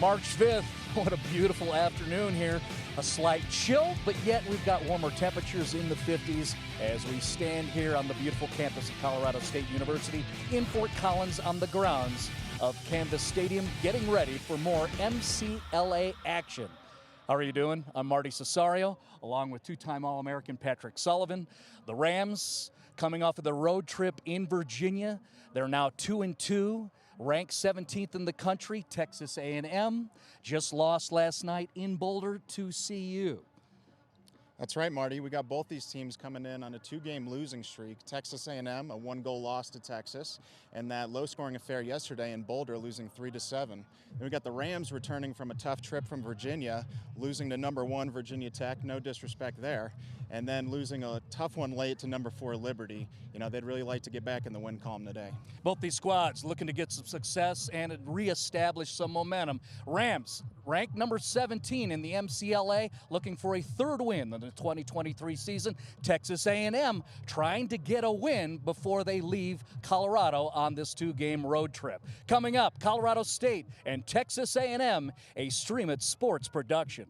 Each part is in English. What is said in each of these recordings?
March 5th. What a beautiful afternoon here. A slight chill, but yet we've got warmer temperatures in the 50s as we stand here on the beautiful campus of Colorado State University in Fort Collins on the grounds of Canvas Stadium, getting ready for more MCLA action. How are you doing? I'm Marty Cesario, along with two-time All-American Patrick Sullivan. The Rams, coming off of the road trip in Virginia, they're now 2-2. Ranked 17th in the country. Texas A&M just lost last night in Boulder to CU. That's right, Marty. We got both these teams coming in on a two-game losing streak. Texas A&M, a one-goal loss to Texas, and that low-scoring affair yesterday in Boulder, losing 3-7. Then we got the Rams returning from a tough trip from Virginia, losing to number 1 Virginia Tech, no disrespect there, and then losing a tough one late to number 4 Liberty. You know, they'd really like to get back in the win column today. Both these squads looking to get some success and reestablish some momentum. Rams, ranked number 17 in the MCLA, looking for a third win in the 2023 season. Texas A&M trying to get a win before they leave Colorado on this two-game road trip. Coming up, Colorado State and Texas A&M, a Stream It Sports production.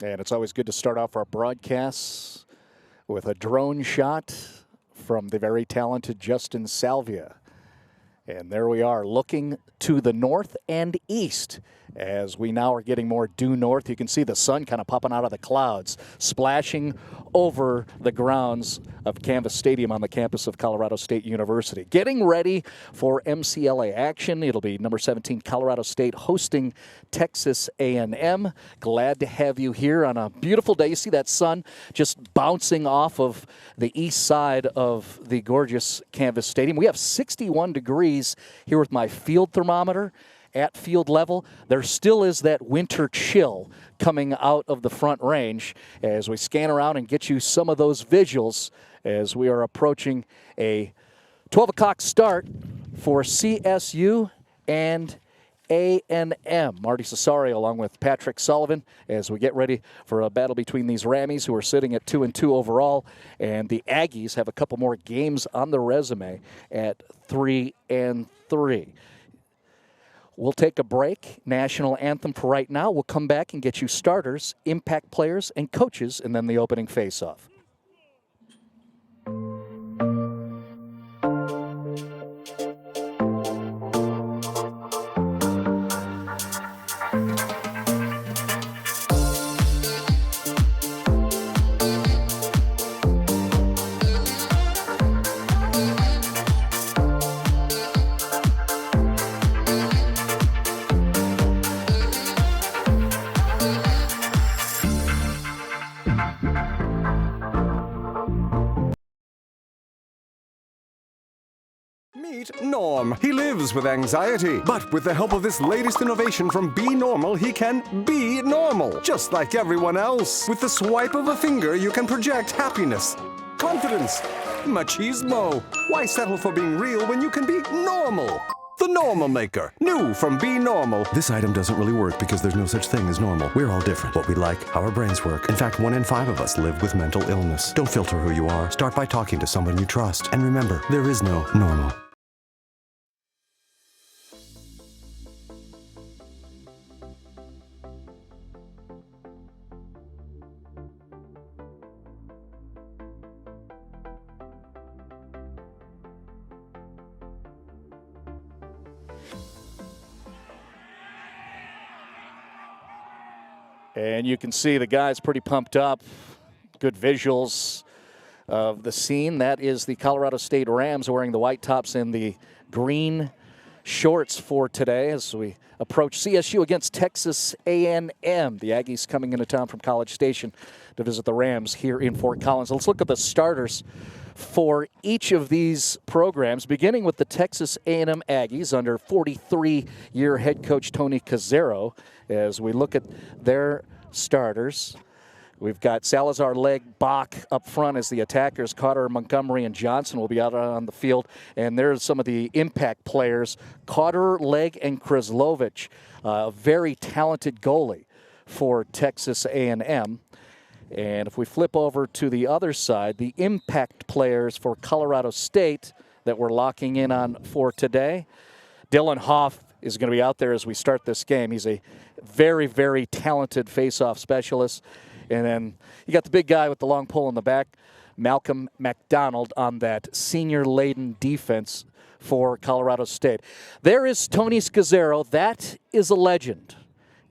And it's always good to start off our broadcasts with a drone shot from the very talented Justin Salvia. And there we are, looking to the north and east as we now are getting more due north. You can see the sun kind of popping out of the clouds, splashing over the grounds of Canvas Stadium on the campus of Colorado State University. Getting ready for MCLA action. It'll be number 17 Colorado State hosting Texas A&M. Glad to have you here on a beautiful day. You see that sun just bouncing off of the east side of the gorgeous Canvas Stadium. We have 61 degrees here with my field thermometer at field level. There still is that winter chill coming out of the front range as we scan around and get you some of those visuals as we are approaching a 12 o'clock start for CSU and A&M. Marty Cesario along with Patrick Sullivan as we get ready for a battle between these Rammies, who are sitting at 2-2 overall, and the Aggies have a couple more games on the resume at 3-3. We'll take a break. National anthem for right now. We'll come back and get you starters, impact players, and coaches, and then the opening face-off. Meet Norm. He lives with anxiety, but with the help of this latest innovation from Be Normal, he can be normal, just like everyone else. With the swipe of a finger, you can project happiness, confidence, machismo. Why settle for being real when you can be normal? The Normal Maker, new from Be Normal. This item doesn't really work because there's no such thing as normal. We're all different. What we like, how our brains work. In fact, 1 in 5 of us live with mental illness. Don't filter who you are. Start by talking to someone you trust. And remember, there is no normal. And you can see the guys pretty pumped up. Good visuals of the scene. That is the Colorado State Rams wearing the white tops and the green shorts for today as we approach CSU against Texas A&M. The Aggies coming into town from College Station to visit the Rams here in Fort Collins. Let's look at the starters for each of these programs, beginning with the Texas A&M Aggies under 43-year head coach Tony Cazzero. As we look at their starters, we've got Salazar, Legg, Bach up front as the attackers. Carter, Montgomery, and Johnson will be out on the field. And there's some of the impact players, Carter, Legg, and Krizlovich, a very talented goalie for Texas A&M. And if we flip over to the other side, the impact players for Colorado State that we're locking in on for today, Dylan Hoff is going to be out there as we start this game. He's a very, very talented face-off specialist. And then you got the big guy with the long pole in the back, Malcolm McDonald, on that senior-laden defense for Colorado State. There is Tony Cazzero. That is a legend.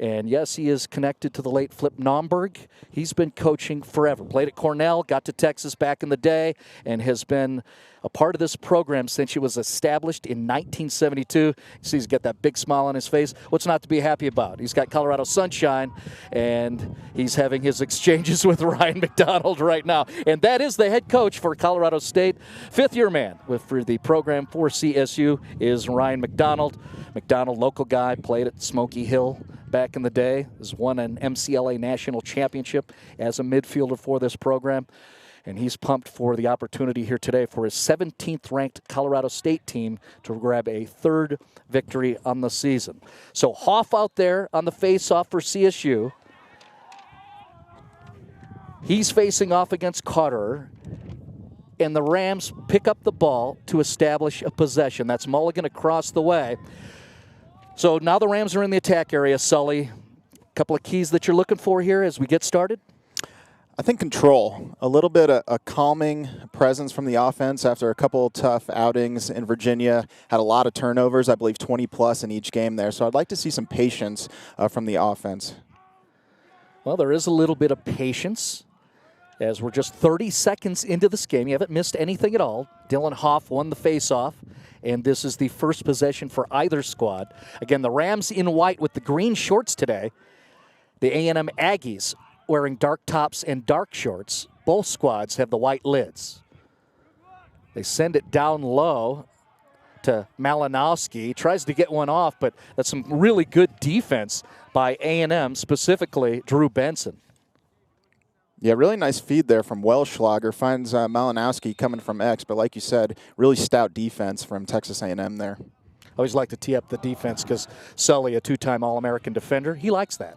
And yes, he is connected to the late Flip Nomberg. He's been coaching forever. Played at Cornell, got to Texas back in the day, and has been a part of this program since it was established in 1972. You see he's got that big smile on his face. What's not to be happy about? He's got Colorado sunshine, and he's having his exchanges with Ryan McDonald right now. And that is the head coach for Colorado State. Fifth-year man for the program for CSU is Ryan McDonald. McDonald, local guy, played at Smoky Hill back in the day, has won an MCLA national championship as a midfielder for this program. And he's pumped for the opportunity here today for his 17th ranked Colorado State team to grab a third victory on the season. So Hoff out there on the face-off for CSU. He's facing off against Carter. And the Rams pick up the ball to establish a possession. That's Mulligan across the way. So now the Rams are in the attack area, Sully. A couple of keys that you're looking for here as we get started? I think control, a little bit of a calming presence from the offense after a couple of tough outings in Virginia. Had a lot of turnovers, I believe 20-plus in each game there. So I'd like to see some patience from the offense. Well, there is a little bit of patience as we're just 30 seconds into this game. You haven't missed anything at all. Dylan Hoff won the faceoff, and this is the first possession for either squad. Again, the Rams in white with the green shorts today. The A&M Aggies wearing dark tops and dark shorts. Both squads have the white lids. They send it down low to Malinowski. Tries to get one off, but that's some really good defense by A&M, specifically Drew Benson. Yeah, really nice feed there from Welschlager. Finds Malinowski coming from X, but like you said, really stout defense from Texas A&M there. I always like to tee up the defense because Sully, a two-time All-American defender, he likes that.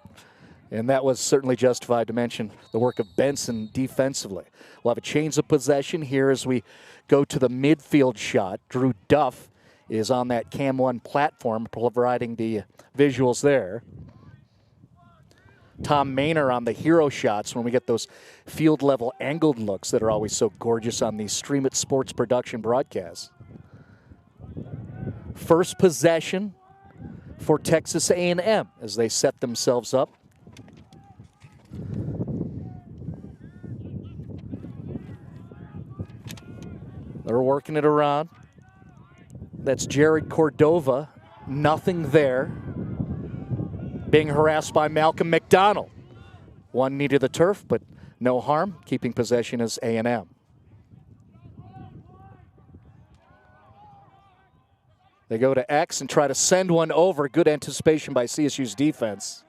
And that was certainly justified to mention the work of Benson defensively. We'll have a change of possession here as we go to the midfield shot. Drew Duff is on that Cam 1 platform providing the visuals there. Tom Maynor on the hero shots when we get those field-level angled looks that are always so gorgeous on these Stream It Sports production broadcasts. First possession for Texas A&M as they set themselves up. They're working it around. That's Jared Cordova. Nothing there. Being harassed by Malcolm McDonald. One knee to the turf, but no harm. Keeping possession is A&M. They go to X and try to send one over. Good anticipation by CSU's defense.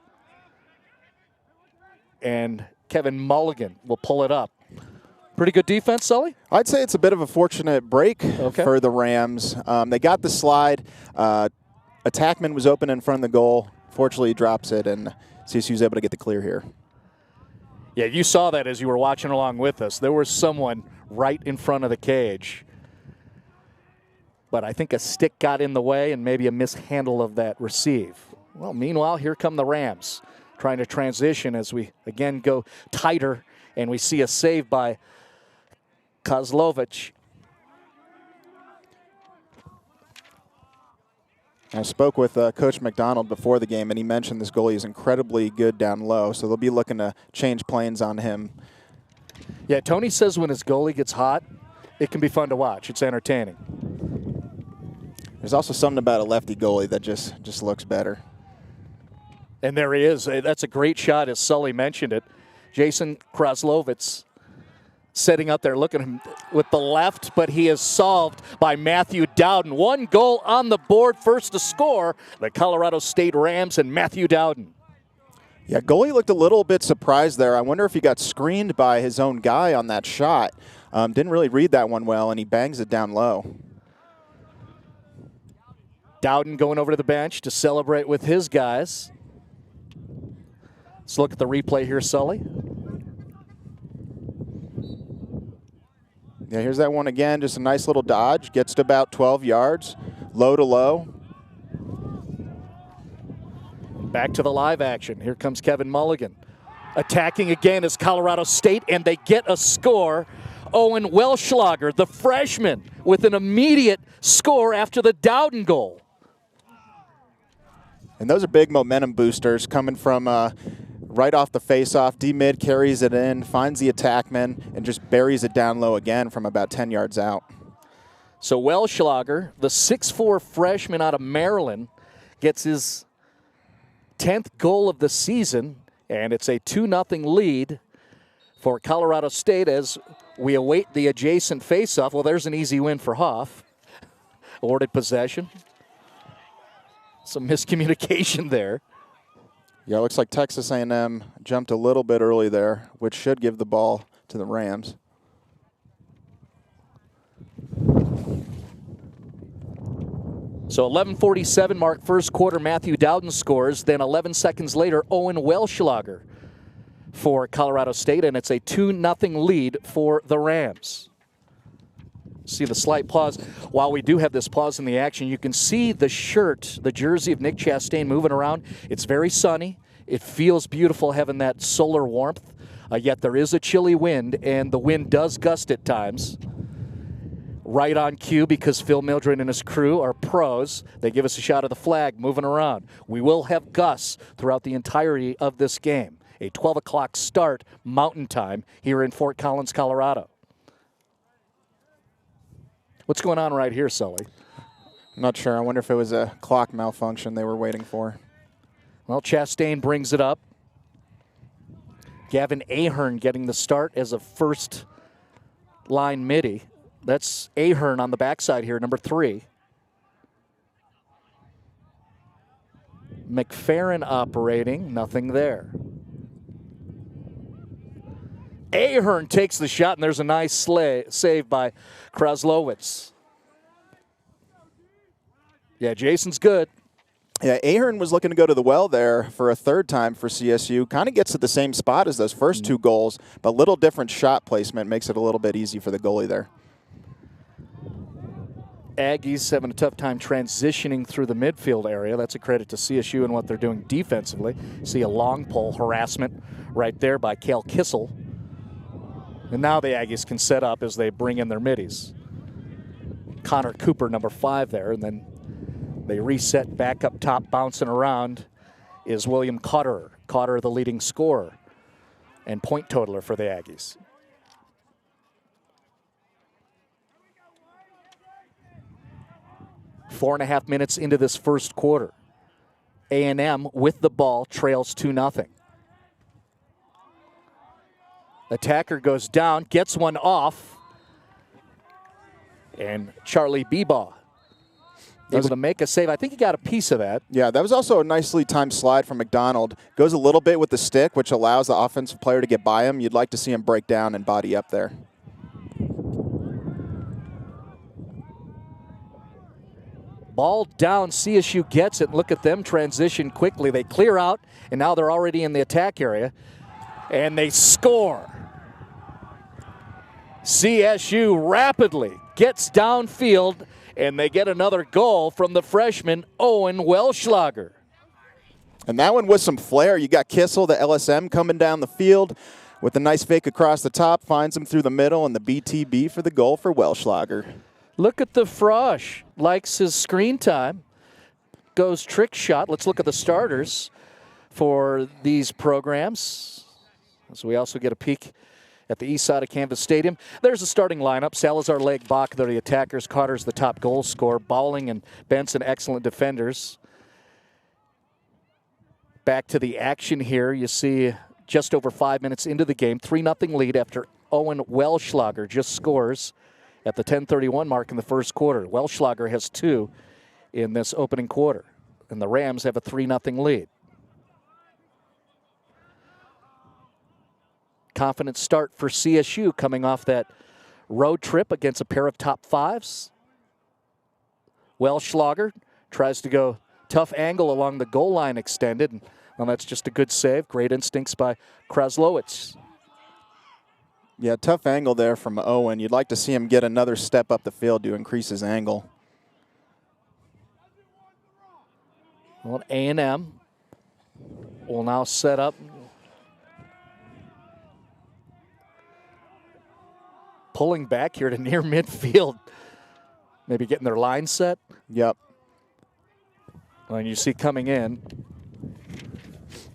And Kevin Mulligan will pull it up. Pretty good defense, Sully? I'd say it's a bit of a fortunate break for the Rams. They got the slide. Attackman was open in front of the goal. Fortunately, he drops it, and CSU's able to get the clear here. Yeah, you saw that as you were watching along with us. There was someone right in front of the cage. But I think a stick got in the way and maybe a mishandle of that receive. Well, meanwhile, here come the Rams trying to transition as we again go tighter, and we see a save by Kozlovich. I spoke with Coach McDonald before the game, and he mentioned this goalie is incredibly good down low, so they'll be looking to change planes on him. Yeah, Tony says when his goalie gets hot, it can be fun to watch. It's entertaining. There's also something about a lefty goalie that just looks better. And there he is. That's a great shot, as Sully mentioned it. Jason Kraslovitz setting up there, looking at him with the left, but he is solved by Matthew Dowden. 1 goal on the board, first to score, the Colorado State Rams and Matthew Dowden. Yeah, goalie looked a little bit surprised there. I wonder if he got screened by his own guy on that shot. Didn't really read that one well, and he bangs it down low. Dowden going over to the bench to celebrate with his guys. Let's look at the replay here, Sully. Yeah, here's that one again. Just a nice little dodge. Gets to about 12 yards. Low to low. Back to the live action. Here comes Kevin Mulligan. Attacking again is Colorado State, and they get a score. Owen Welschlager, the freshman, with an immediate score after the Dowden goal. And those are big momentum boosters coming from right off the face-off. D-mid carries it in, finds the attackman, and just buries it down low again from about 10 yards out. So Welschlager, the 6'4 freshman out of Maryland, gets his 10th goal of the season, and it's a 2-0 lead for Colorado State as we await the adjacent face-off. Well, there's an easy win for Hoff. Awarded possession. Some miscommunication there. Yeah, it looks like Texas A&M jumped a little bit early there, which should give the ball to the Rams. So 11:47 mark first quarter, Matthew Dowden scores. Then 11 seconds later, Owen Welschlager for Colorado State, and it's a 2-0 lead for the Rams. See the slight pause. While we do have this pause in the action, you can see the shirt, the jersey of Nick Chastain moving around. It's very sunny. It feels beautiful having that solar warmth, yet there is a chilly wind, and the wind does gust at times. Right on cue, because Phil Mildred and his crew are pros. They give us a shot of the flag moving around. We will have gusts throughout the entirety of this game. A 12 o'clock start Mountain Time here in Fort Collins, Colorado. What's going on right here, Sully? I'm not sure. I wonder if it was a clock malfunction they were waiting for. Well, Chastain brings it up. Gavin Ahern getting the start as a first-line midi. That's Ahern on the backside here, number 3. McFerrin operating, nothing there. Ahern takes the shot, and there's a nice save by Kraslovitz. Yeah, Jason's good. Yeah, Ahern was looking to go to the well there for a third time for CSU. Kind of gets to the same spot as those first 2 goals, but a little different shot placement makes it a little bit easy for the goalie there. Aggies having a tough time transitioning through the midfield area. That's a credit to CSU and what they're doing defensively. See a long pole harassment right there by Cale Kissel. And now the Aggies can set up as they bring in their middies. Connor Cooper, number 5 there, and then they reset back up top, bouncing around is William Cotter. Cotter, the leading scorer and point totaler for the Aggies. Four and a half minutes into this first quarter. A&M with the ball trails 2-0. Attacker goes down, gets one off, and Charlie Bebaugh able to make a save. I think he got a piece of that. Yeah, that was also a nicely timed slide from McDonald. Goes a little bit with the stick, which allows the offensive player to get by him. You'd like to see him break down and body up there. Ball down, CSU gets it. Look at them transition quickly. They clear out, and now they're already in the attack area, and they score. CSU rapidly gets downfield, and they get another goal from the freshman, Owen Welschlager. And that one with some flair. You got Kissel, the LSM, coming down the field with a nice fake across the top, finds him through the middle, and the BTB for the goal for Welschlager. Look at the Frosch. Likes his screen time. Goes trick shot. Let's look at the starters for these programs. So we also get a peek at the east side of Canvas Stadium. There's the starting lineup. Salazar, Leg, Bach, they're the attackers. Carter's the top goal scorer. Bowling and Benson, excellent defenders. Back to the action here. You see just over 5 minutes into the game, 3-0 lead after Owen Welschlager just scores at the 10:31 mark in the first quarter. Welschlager has 2 in this opening quarter, and the Rams have a 3-0 lead. Confident start for CSU coming off that road trip against a pair of top 5s. Welschlager tries to go tough angle along the goal line extended. And, well, that's just a good save. Great instincts by Kraslowitz. Yeah, tough angle there from Owen. You'd like to see him get another step up the field to increase his angle. Well, A&M will now set up. Pulling back here to near midfield. Maybe getting their line set. Yep. And you see coming in,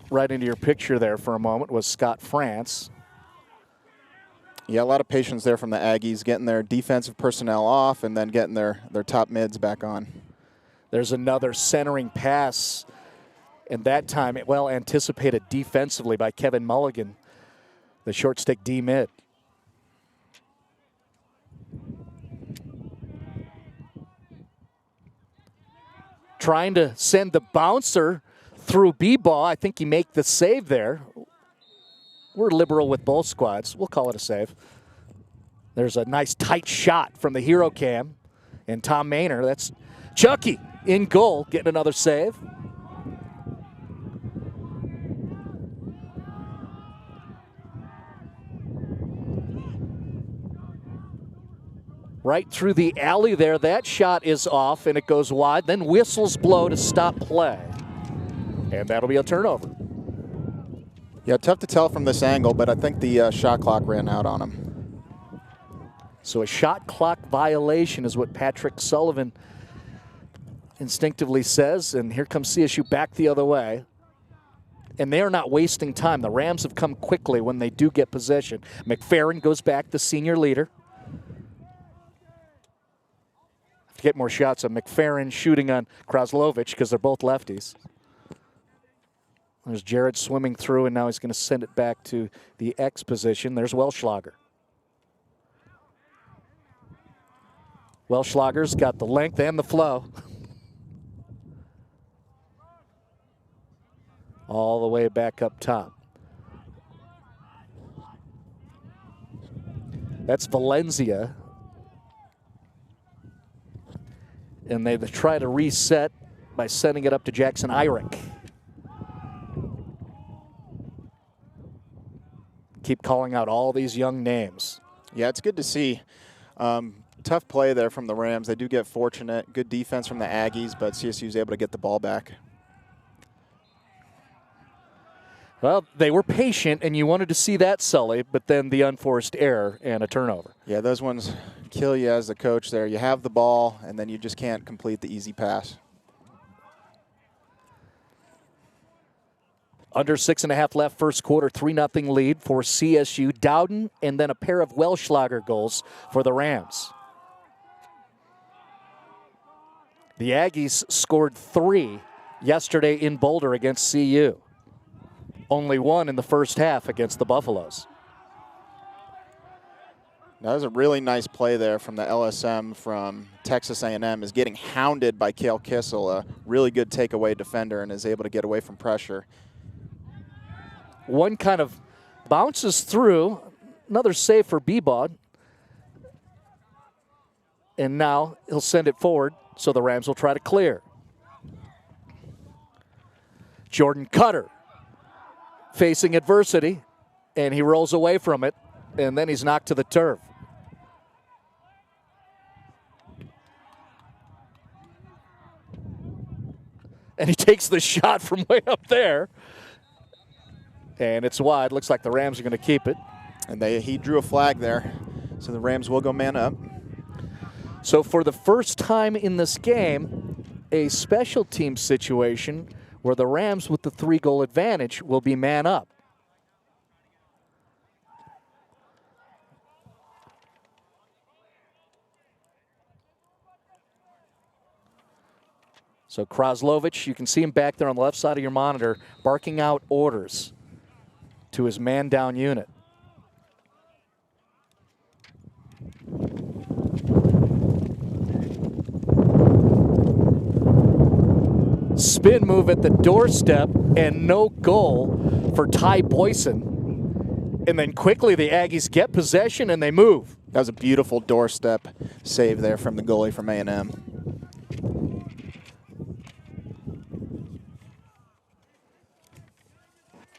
right into your picture there for a moment, was Scott France. Yeah, a lot of patience there from the Aggies, getting their defensive personnel off and then getting their top mids back on. There's another centering pass, and that time it well anticipated defensively by Kevin Mulligan, the short stick D mid. Trying to send the bouncer through B-ball. I think he make the save there. We're liberal with both squads. We'll call it a save. There's a nice tight shot from the hero cam. And Tom Maynor, that's Chucky in goal, getting another save. Right through the alley there. That shot is off and it goes wide. Then whistles blow to stop play. And that'll be a turnover. Yeah, tough to tell from this angle, but I think the shot clock ran out on him. So a shot clock violation is what Patrick Sullivan instinctively says. And here comes CSU back the other way. And they are not wasting time. The Rams have come quickly when they do get possession. McFerrin goes back, the senior leader. Get more shots of McFerrin shooting on Kraslovich because they're both lefties. There's Jared swimming through, and now he's going to send it back to the X position. There's Welschlager. Welschlager's got the length and the flow. All the way back up top. That's Valencia. And they try to reset by sending it up to Jackson Irick. Keep calling out all these young names. Yeah, it's good to see. Tough play there from the Rams. They do get fortunate. Good defense from the Aggies, but CSU's able to get the ball back. Well, they were patient, and you wanted to see that, Sully, but then the unforced error and a turnover. Yeah, those ones kill you as the coach there. You have the ball, and then you just can't complete the easy pass. Under 6.5 left, first quarter, 3-0 lead for CSU. Dowden, and then a pair of Welschlager goals for the Rams. The Aggies scored 3 yesterday in Boulder against CU. Only 1 in the first half against the Buffaloes. That was a really nice play there from the LSM from Texas A&M, is getting hounded by Cale Kissel, a really good takeaway defender, and is able to get away from pressure. One kind of bounces through, another save for Beebod. And now he'll send it forward, so the Rams will try to clear. Jordan Cutter facing adversity, and he rolls away from it, and then he's knocked to the turf. And he takes the shot from way up there. And it's wide. Looks like the Rams are going to keep it. And he drew a flag there, so the Rams will go man up. So for the first time in this game, a special team situation where the Rams with the 3-goal advantage will be man up. So Kraslovich, you can see him back there on the left side of your monitor, barking out orders to his man-down unit. Spin move at the doorstep and no goal for Ty Boyson. And then quickly the Aggies get possession and they move. That was a beautiful doorstep save there from the goalie from A&M.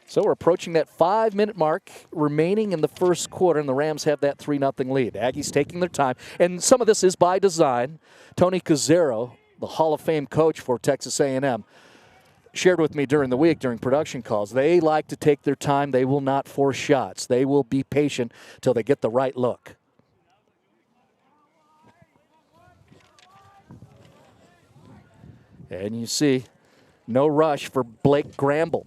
So we're approaching that 5-minute mark remaining in the first quarter, and the Rams have that 3-0 lead. Aggies taking their time, and some of this is by design. Tony Cazzero, the Hall of Fame coach for Texas A&M, shared with me during the week, during production calls, they like to take their time. They will not force shots. They will be patient till they get the right look. And you see, no rush for Blake Gramble.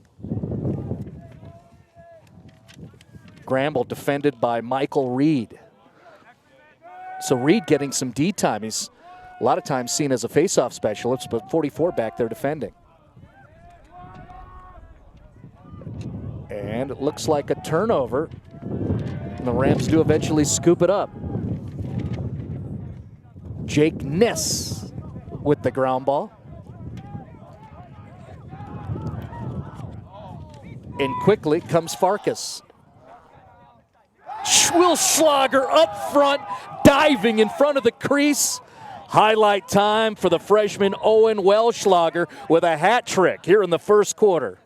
Gramble defended by Michael Reed. So Reed getting some D time. He's a lot of times seen as a faceoff specialist, but 44 back there defending. And it looks like a turnover. And the Rams do eventually scoop it up. Jake Niss with the ground ball. And quickly comes Farkas. Schwilschlager up front, diving in front of the crease. Highlight time for the freshman Owen Welschlager with a hat trick here in the first quarter.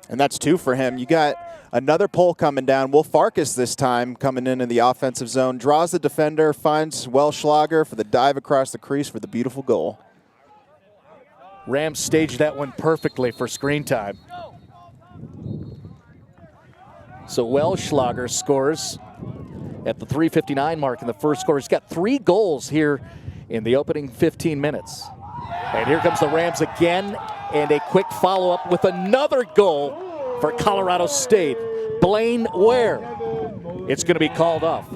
And that's 2 for him. You got another pole coming down. Will Farkas this time coming in the offensive zone. Draws the defender, finds Welschlager for the dive across the crease for the beautiful goal. Rams staged that one perfectly for screen time. So Welschlager scores at the 3:59 mark in the first quarter. He's got 3 goals here in the opening 15 minutes. And here comes the Rams again, and a quick follow-up with another goal for Colorado State. Blaine Ware. It's going to be called off.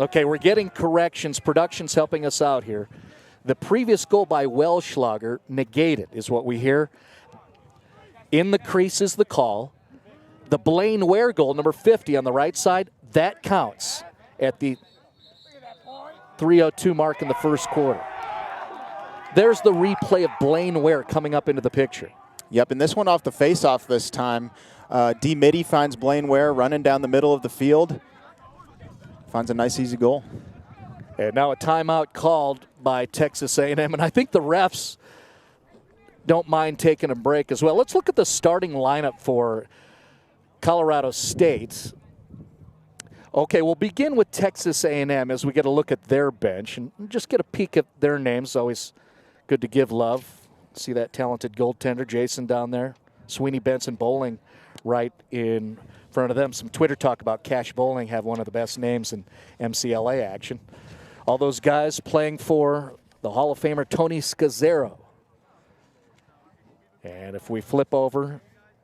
Okay, we're getting corrections. Production's helping us out here. The previous goal by Welschlager negated is what we hear. In the crease is the call. The Blaine Ware goal, number 50 on the right side, that counts at the 3:02 mark in the first quarter. There's the replay of Blaine Ware coming up into the picture. Yep, and this one off the face-off this time. D. Mitty finds Blaine Ware running down the middle of the field. Finds a nice, easy goal. And now a timeout called by Texas A&M, and I think the refs don't mind taking a break as well. Let's look at the starting lineup for Colorado State. Okay, we'll begin with Texas A&M as we get a look at their bench and just get a peek at their names. Always good to give love. See that talented goaltender, Jason, down there. Sweeney Benson Bowling right in front of them. Some Twitter talk about Cash Bowling have one of the best names in MCLA action. All those guys playing for the Hall of Famer Tony Cazzero. And if we flip over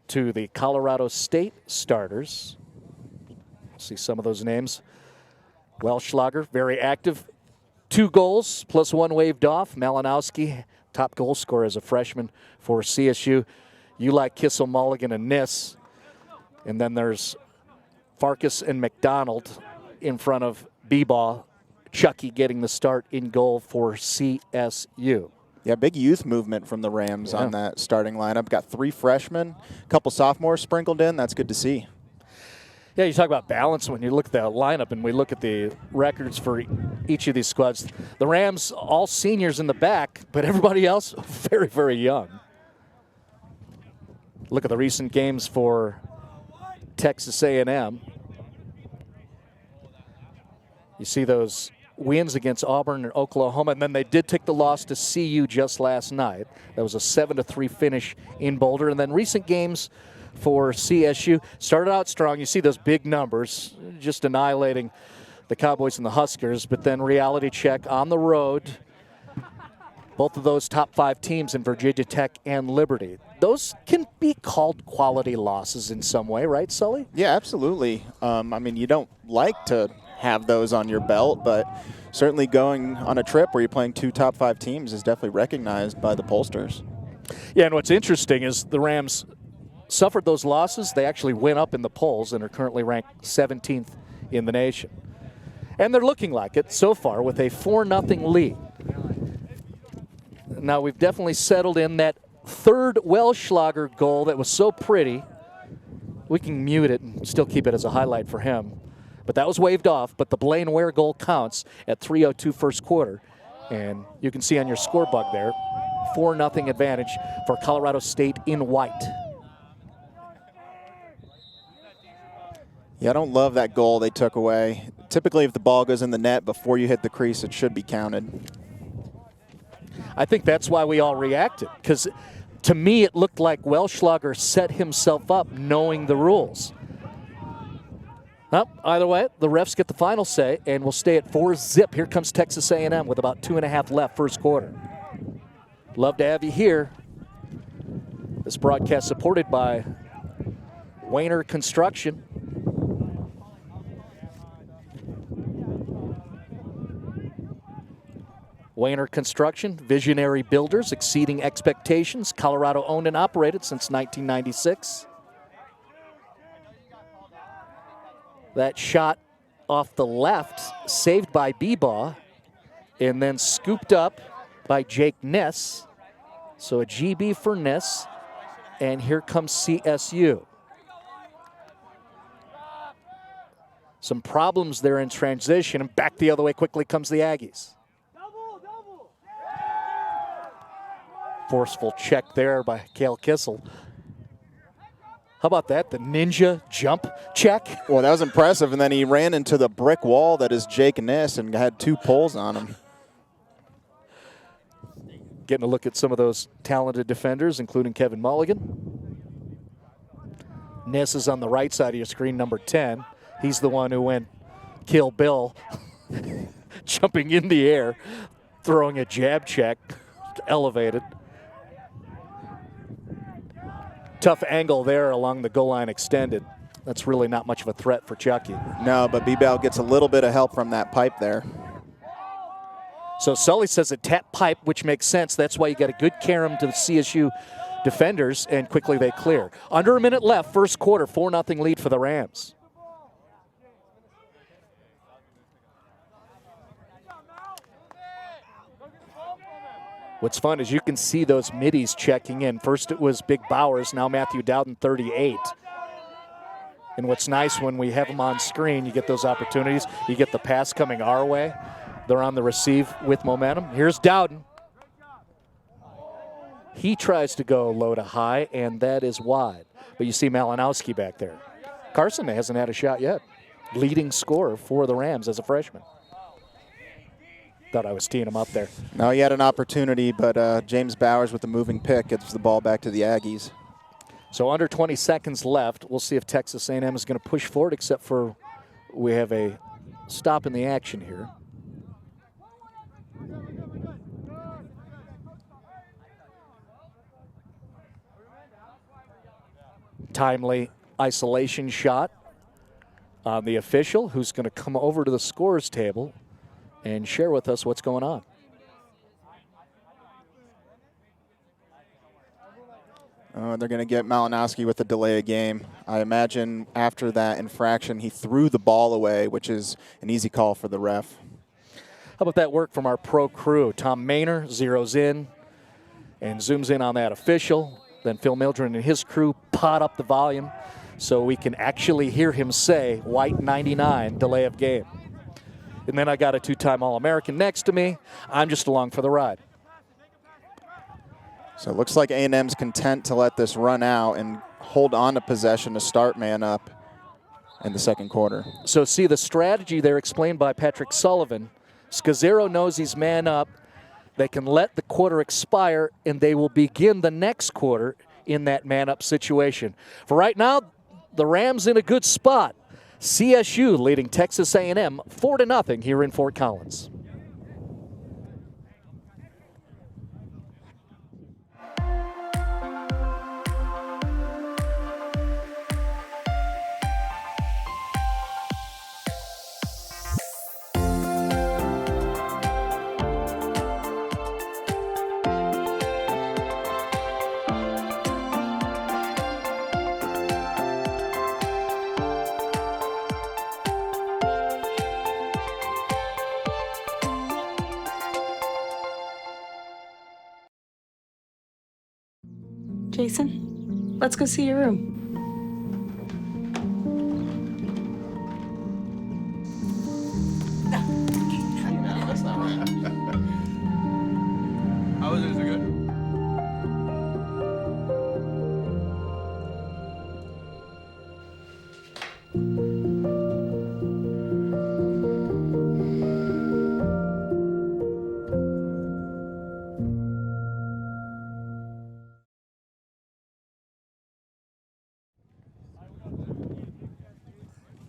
to the Colorado State starters, see some of those names. Welschlager, very active. 2 goals plus 1 waved off. Malinowski, top goal scorer as a freshman for CSU. You like Kissel, Mulligan, and Niss. And then there's Farkas and McDonald in front of Bebaugh. Chucky getting the start in goal for CSU. Yeah, big youth movement from the Rams on that starting lineup. Got 3 freshmen, a couple sophomores sprinkled in. That's good to see. Yeah, you talk about balance when you look at the lineup and we look at the records for each of these squads. The Rams, all seniors in the back, but everybody else very, very young. Look at the recent games for Texas A&M. You see those wins against Auburn and Oklahoma, and then they did take the loss to CU just last night. That was a 7-3 finish in Boulder. And then recent games for CSU started out strong. You see those big numbers, just annihilating the Cowboys and the Huskers, but then reality check on the road. Both of those top 5 teams in Virginia Tech and Liberty. Those can be called quality losses in some way, right, Sully? Yeah, absolutely. I mean, you don't like to have those on your belt, but certainly going on a trip where you're playing 2 top 5 teams is definitely recognized by the pollsters. Yeah, and what's interesting is the Rams suffered those losses. They actually went up in the polls and are currently ranked 17th in the nation. And they're looking like it so far with a 4-0 lead. Now, we've definitely settled in that third Welschlager goal that was so pretty. We can mute it and still keep it as a highlight for him. But that was waved off, but the Blaine Ware goal counts at 3:02 first quarter. And you can see on your score bug there, 4-0 advantage for Colorado State in white. Yeah, I don't love that goal they took away. Typically, if the ball goes in the net before you hit the crease, it should be counted. I think that's why we all reacted, because to me it looked like Welschlager set himself up knowing the rules. Well, either way, the refs get the final say, and we'll stay at 4-0. Here comes Texas A&M with about 2.5 left first quarter. Love to have you here. This broadcast supported by Wayner Construction. Wayner Construction, visionary builders exceeding expectations. Colorado owned and operated since 1996. That shot off the left, saved by Bebaugh, and then scooped up by Jake Ness. So a GB for Ness, and here comes CSU. Some problems there in transition, and back the other way quickly comes the Aggies. Forceful check there by Cale Kissel. How about that? The ninja jump check. Well, that was impressive, and then he ran into the brick wall that is Jake Ness and had 2 poles on him. Getting a look at some of those talented defenders, including Kevin Mulligan. Ness is on the right side of your screen, number 10. He's the one who went Kill Bill, jumping in the air, throwing a jab check, elevated. Tough angle there along the goal line extended. That's really not much of a threat for Chucky. No, but Bebaugh gets a little bit of help from that pipe there. So Sully says a tap pipe, which makes sense. That's why you got a good carom to the CSU defenders, and quickly they clear. Under a minute left, first quarter, 4-0 lead for the Rams. What's fun is you can see those middies checking in. First it was Big Bowers, now Matthew Dowden, 38. And what's nice when we have them on screen, you get those opportunities. You get the pass coming our way. They're on the receive with momentum. Here's Dowden. He tries to go low to high, and that is wide. But you see Malinowski back there. Carson hasn't had a shot yet. Leading scorer for the Rams as a freshman. Thought I was teeing him up there. No, he had an opportunity, but James Bowers with the moving pick gets the ball back to the Aggies. So under 20 seconds left. We'll see if Texas A&M is going to push forward, except for we have a stop in the action here. Timely isolation shot on the official, who's going to come over to the scorer's table and share with us what's going on. They're going to get Malinowski with a delay of game. I imagine after that infraction, he threw the ball away, which is an easy call for the ref. How about that work from our pro crew? Tom Maynor zeroes in and zooms in on that official. Then Phil Mildren and his crew pot up the volume so we can actually hear him say, white 99, delay of game. And then I got a 2-time All-American next to me. I'm just along for the ride. So it looks like A&M's content to let this run out and hold on to possession to start man up in the second quarter. So see the strategy there explained by Patrick Sullivan. Scazzero knows he's man up. They can let the quarter expire, and they will begin the next quarter in that man-up situation. For right now, the Rams in a good spot. CSU leading Texas A&M 4-0 here in Fort Collins. Jason, let's go see your room. That's not right. How was it? Is it good?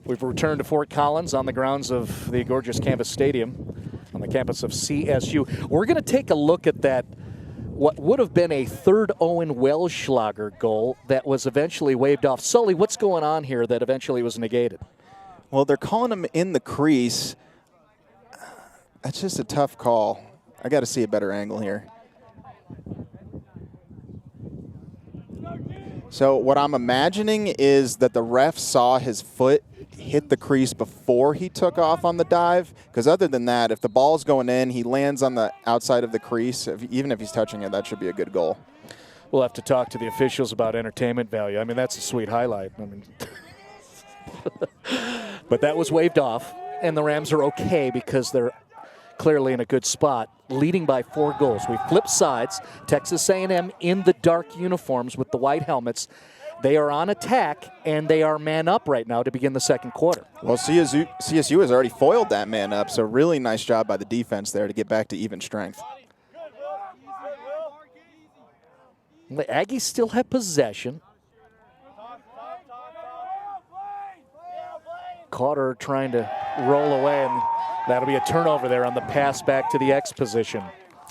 We've returned to Fort Collins on the grounds of the gorgeous Canvas Stadium on the campus of CSU. We're going to take a look at that, what would have been a third Owen Welschlager goal that was eventually waved off. Sully, what's going on here that eventually was negated? Well, they're calling him in the crease. That's just a tough call. I got to see a better angle here. So what I'm imagining is that the ref saw his foot hit the crease before he took off on the dive, because other than that, if the ball's going in, he lands on the outside of the crease. Even if he's touching it, that should be a good goal. We'll have to talk to the officials about entertainment value. I mean, that's a sweet highlight. I mean, but that was waved off, and the Rams are okay because they're clearly in a good spot, leading by 4 goals. We flip sides. Texas A&M in the dark uniforms with the white helmets. They are on attack, and they are man up right now to begin the second quarter. Well, CSU has already foiled that man up, so really nice job by the defense there to get back to even strength. The Aggies still have possession. Carter trying to roll away, and that'll be a turnover there on the pass back to the X position.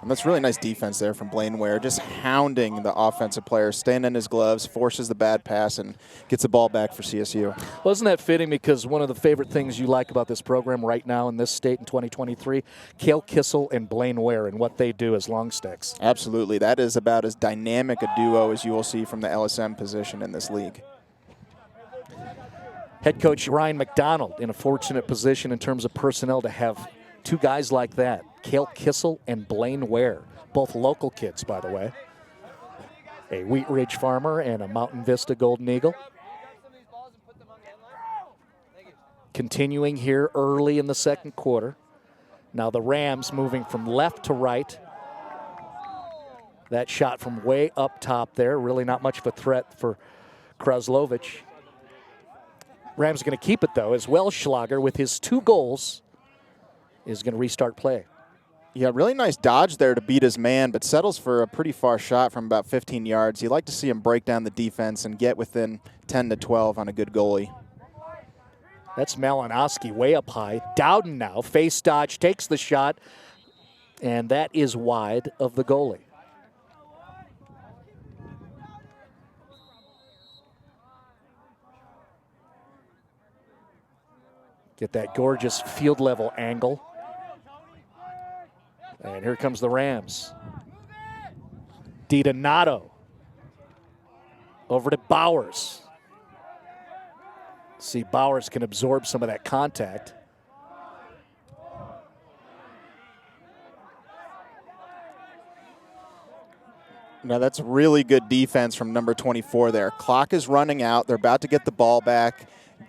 And that's really nice defense there from Blaine Ware, just hounding the offensive player, staying in his gloves, forces the bad pass, and gets the ball back for CSU. Wasn't that fitting, because one of the favorite things you like about this program right now in this state in 2023, Cale Kissel and Blaine Ware and what they do as long sticks. Absolutely. That is about as dynamic a duo as you will see from the LSM position in this league. Head coach Ryan McDonald in a fortunate position in terms of personnel to have 2 guys like that, Cale Kissel and Blaine Ware, both local kids, by the way. A Wheat Ridge farmer and a Mountain Vista Golden Eagle. Continuing here early in the second quarter. Now the Rams moving from left to right. That shot from way up top there, really not much of a threat for Kraslovich. Rams are going to keep it, though, as Welschlager, with his 2 goals, is going to restart play. Yeah, really nice dodge there to beat his man, but settles for a pretty far shot from about 15 yards. You like to see him break down the defense and get within 10 to 12 on a good goalie. That's Malinowski way up high. Dowden now, face dodge, takes the shot, and that is wide of the goalie. Get that gorgeous field level angle. And here comes the Rams. DiDonato over to Bowers. See, Bowers can absorb some of that contact. Now that's really good defense from number 24 there. Clock is running out. They're about to get the ball back.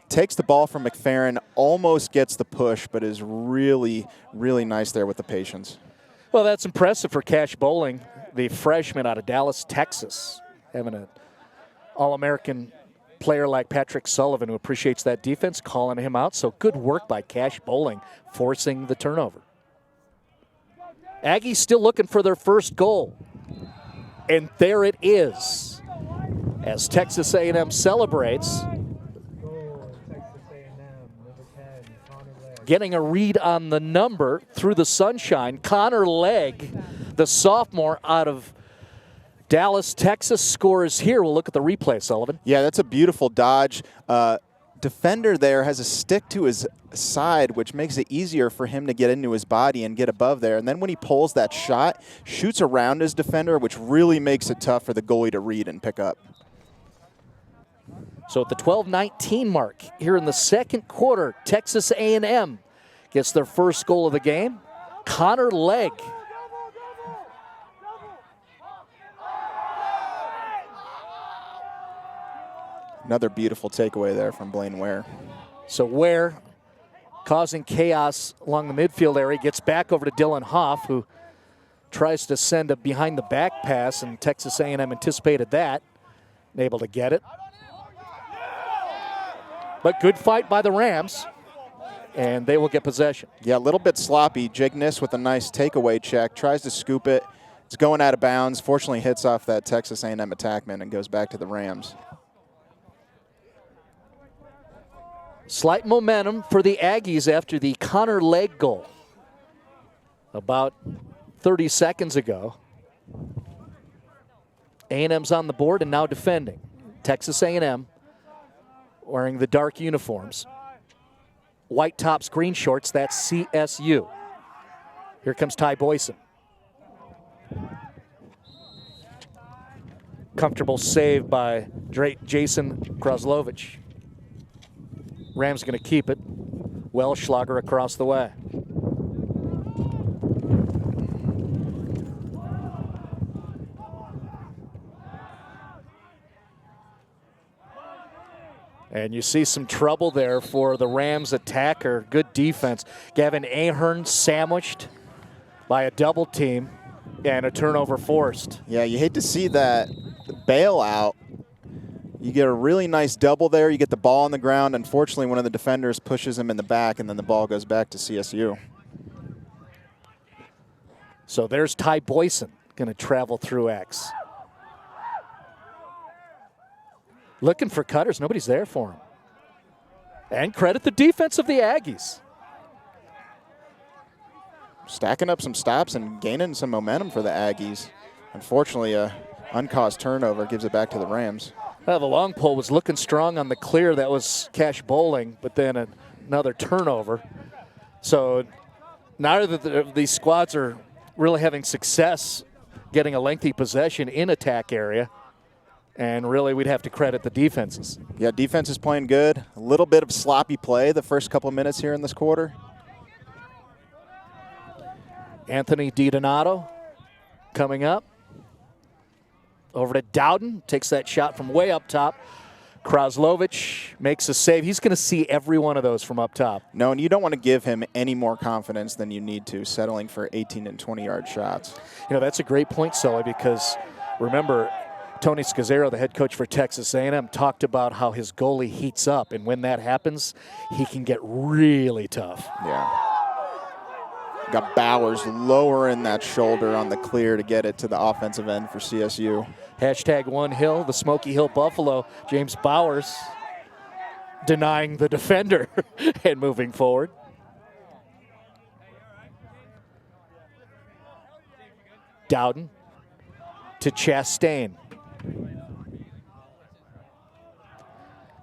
Takes the ball from McFerrin, almost gets the push, but is really, really nice there with the patience. Well, that's impressive for Cash Bowling, the freshman out of Dallas, Texas, having an All-American player like Patrick Sullivan who appreciates that defense, calling him out. So good work by Cash Bowling, forcing the turnover. Aggies still looking for their first goal. And there it is. As Texas A&M celebrates, getting a read on the number through the sunshine. Connor Legg, the sophomore out of Dallas, Texas, scores here. We'll look at the replay, Sullivan. Yeah, that's a beautiful dodge. Defender there has a stick to his side, which makes it easier for him to get into his body and get above there. And then when he pulls that shot, shoots around his defender, which really makes it tough for the goalie to read and pick up. So at the 12:19 mark here in the second quarter, Texas A&M gets their first goal of the game. Connor Legg. Another beautiful takeaway there from Blaine Ware. So Ware, causing chaos along the midfield area, gets back over to Dylan Hoff, who tries to send a behind-the-back pass, and Texas A&M anticipated that, and able to get it. But good fight by the Rams, and they will get possession. Yeah, a little bit sloppy. Jake Niss with a nice takeaway check, tries to scoop it. It's going out of bounds. Fortunately, hits off that Texas A&M attackman and goes back to the Rams. Slight momentum for the Aggies after the Connor Legg goal about 30 seconds ago. A&M's on the board and now defending. Texas A&M wearing the dark uniforms. White tops, green shorts, that's CSU. Here comes Ty Boyson. Comfortable save by Jason Kraslovich. Rams going to keep it. Welschlager across the way. And you see some trouble there for the Rams attacker. Good defense. Gavin Ahern sandwiched by a double team and a turnover forced. Yeah, you hate to see that bailout. You get a really nice double there. You get the ball on the ground. Unfortunately, one of the defenders pushes him in the back, and then the ball goes back to CSU. So there's Ty Boyson going to travel through X. Looking for cutters. Nobody's there for him. And credit the defense of the Aggies. Stacking up some stops and gaining some momentum for the Aggies. Unfortunately, a uncaused turnover gives it back to the Rams. Well, the long pole was looking strong on the clear. That was Cash Bowling, but then another turnover. So neither of these squads are really having success getting a lengthy possession in attack area. And really, we'd have to credit the defenses. Yeah, defense is playing good. A little bit of sloppy play the first couple minutes here in this quarter. Anthony DiDonato coming up. Over to Dowden, takes that shot from way up top. Kraslovich makes a save. He's going to see every one of those from up top. No, and you don't want to give him any more confidence than you need to, settling for 18 and 20-yard shots. You know, that's a great point, Sully, because remember, Tony Scazzaro, the head coach for Texas A&M, talked about how his goalie heats up, and when that happens, he can get really tough. Yeah. Got Bowers lowering that shoulder on the clear to get it to the offensive end for CSU. Hashtag One Hill, the Smoky Hill Buffalo. James Bowers denying the defender and moving forward. Dowden to Chastain.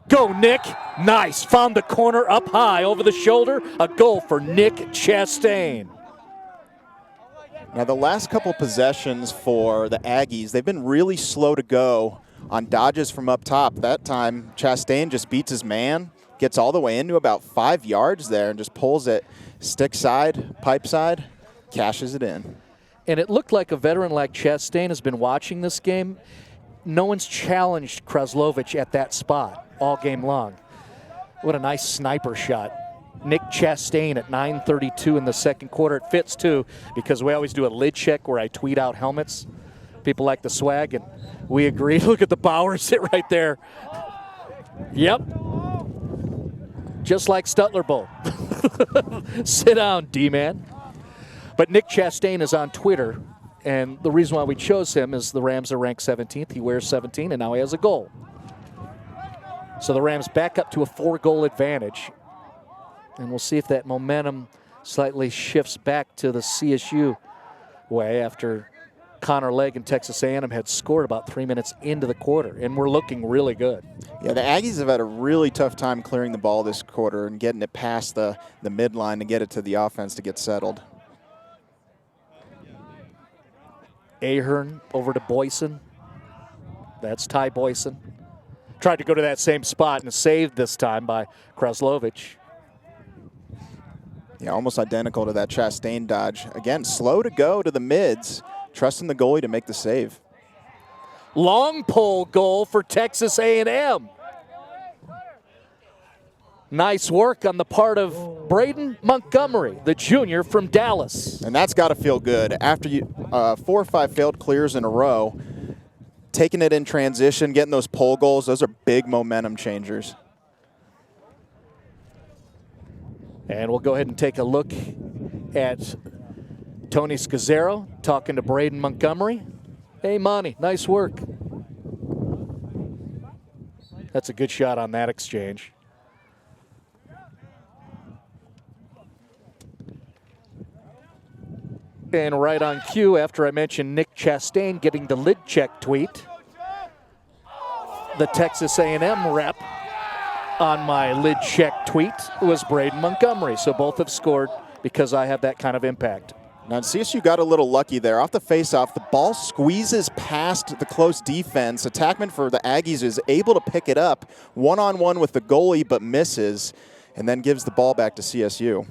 Go, Nick. Nice. Found the corner up high over the shoulder. A goal for Nick Chastain. Now, the last couple possessions for the Aggies, they've been really slow to go on dodges from up top. That time, Chastain just beats his man, gets all the way into about 5 yards there, and just pulls it stick side, pipe side, cashes it in. And it looked like a veteran like Chastain has been watching this game. No one's challenged Kraslovich at that spot all game long. What a nice sniper shot. Nick Chastain at 9:32 in the second quarter. It fits, too, because we always do a lid check where I tweet out helmets. People like the swag, and we agree. Look at the Bowers sit right there. Yep. Just like Stutler Bowl. Sit down, D-man. But Nick Chastain is on Twitter, and the reason why we chose him is the Rams are ranked 17th. He wears 17, and now he has a goal. So the Rams back up to a 4-goal advantage. And we'll see if that momentum slightly shifts back to the CSU way after Connor Legg and Texas A&M had scored about 3 minutes into the quarter. And we're looking really good. Yeah, the Aggies have had a really tough time clearing the ball this quarter and getting it past the midline to get it to the offense to get settled. Ahern over to Boyson. That's Ty Boyson. Tried to go to that same spot and saved this time by Kraslovich. Yeah, almost identical to that Chastain dodge. Again, slow to go to the mids, trusting the goalie to make the save. Long pole goal for Texas A&M. Nice work on the part of Braden Montgomery, the junior from Dallas. And that's got to feel good. After you 4 or 5 failed clears in a row, taking it in transition, getting those pole goals, those are big momentum changers. And we'll go ahead and take a look at Tony Scazzaro talking to Braden Montgomery. Hey, Monty, nice work. That's a good shot on that exchange. And right on cue, after I mentioned Nick Chastain getting the lid check tweet, the Texas A&M rep on my lid check tweet was Braden Montgomery. So both have scored because I have that kind of impact. Now, CSU got a little lucky there. Off the faceoff, the ball squeezes past the close defense. Attackman for the Aggies is able to pick it up one-on-one with the goalie, but misses, and then gives the ball back to CSU.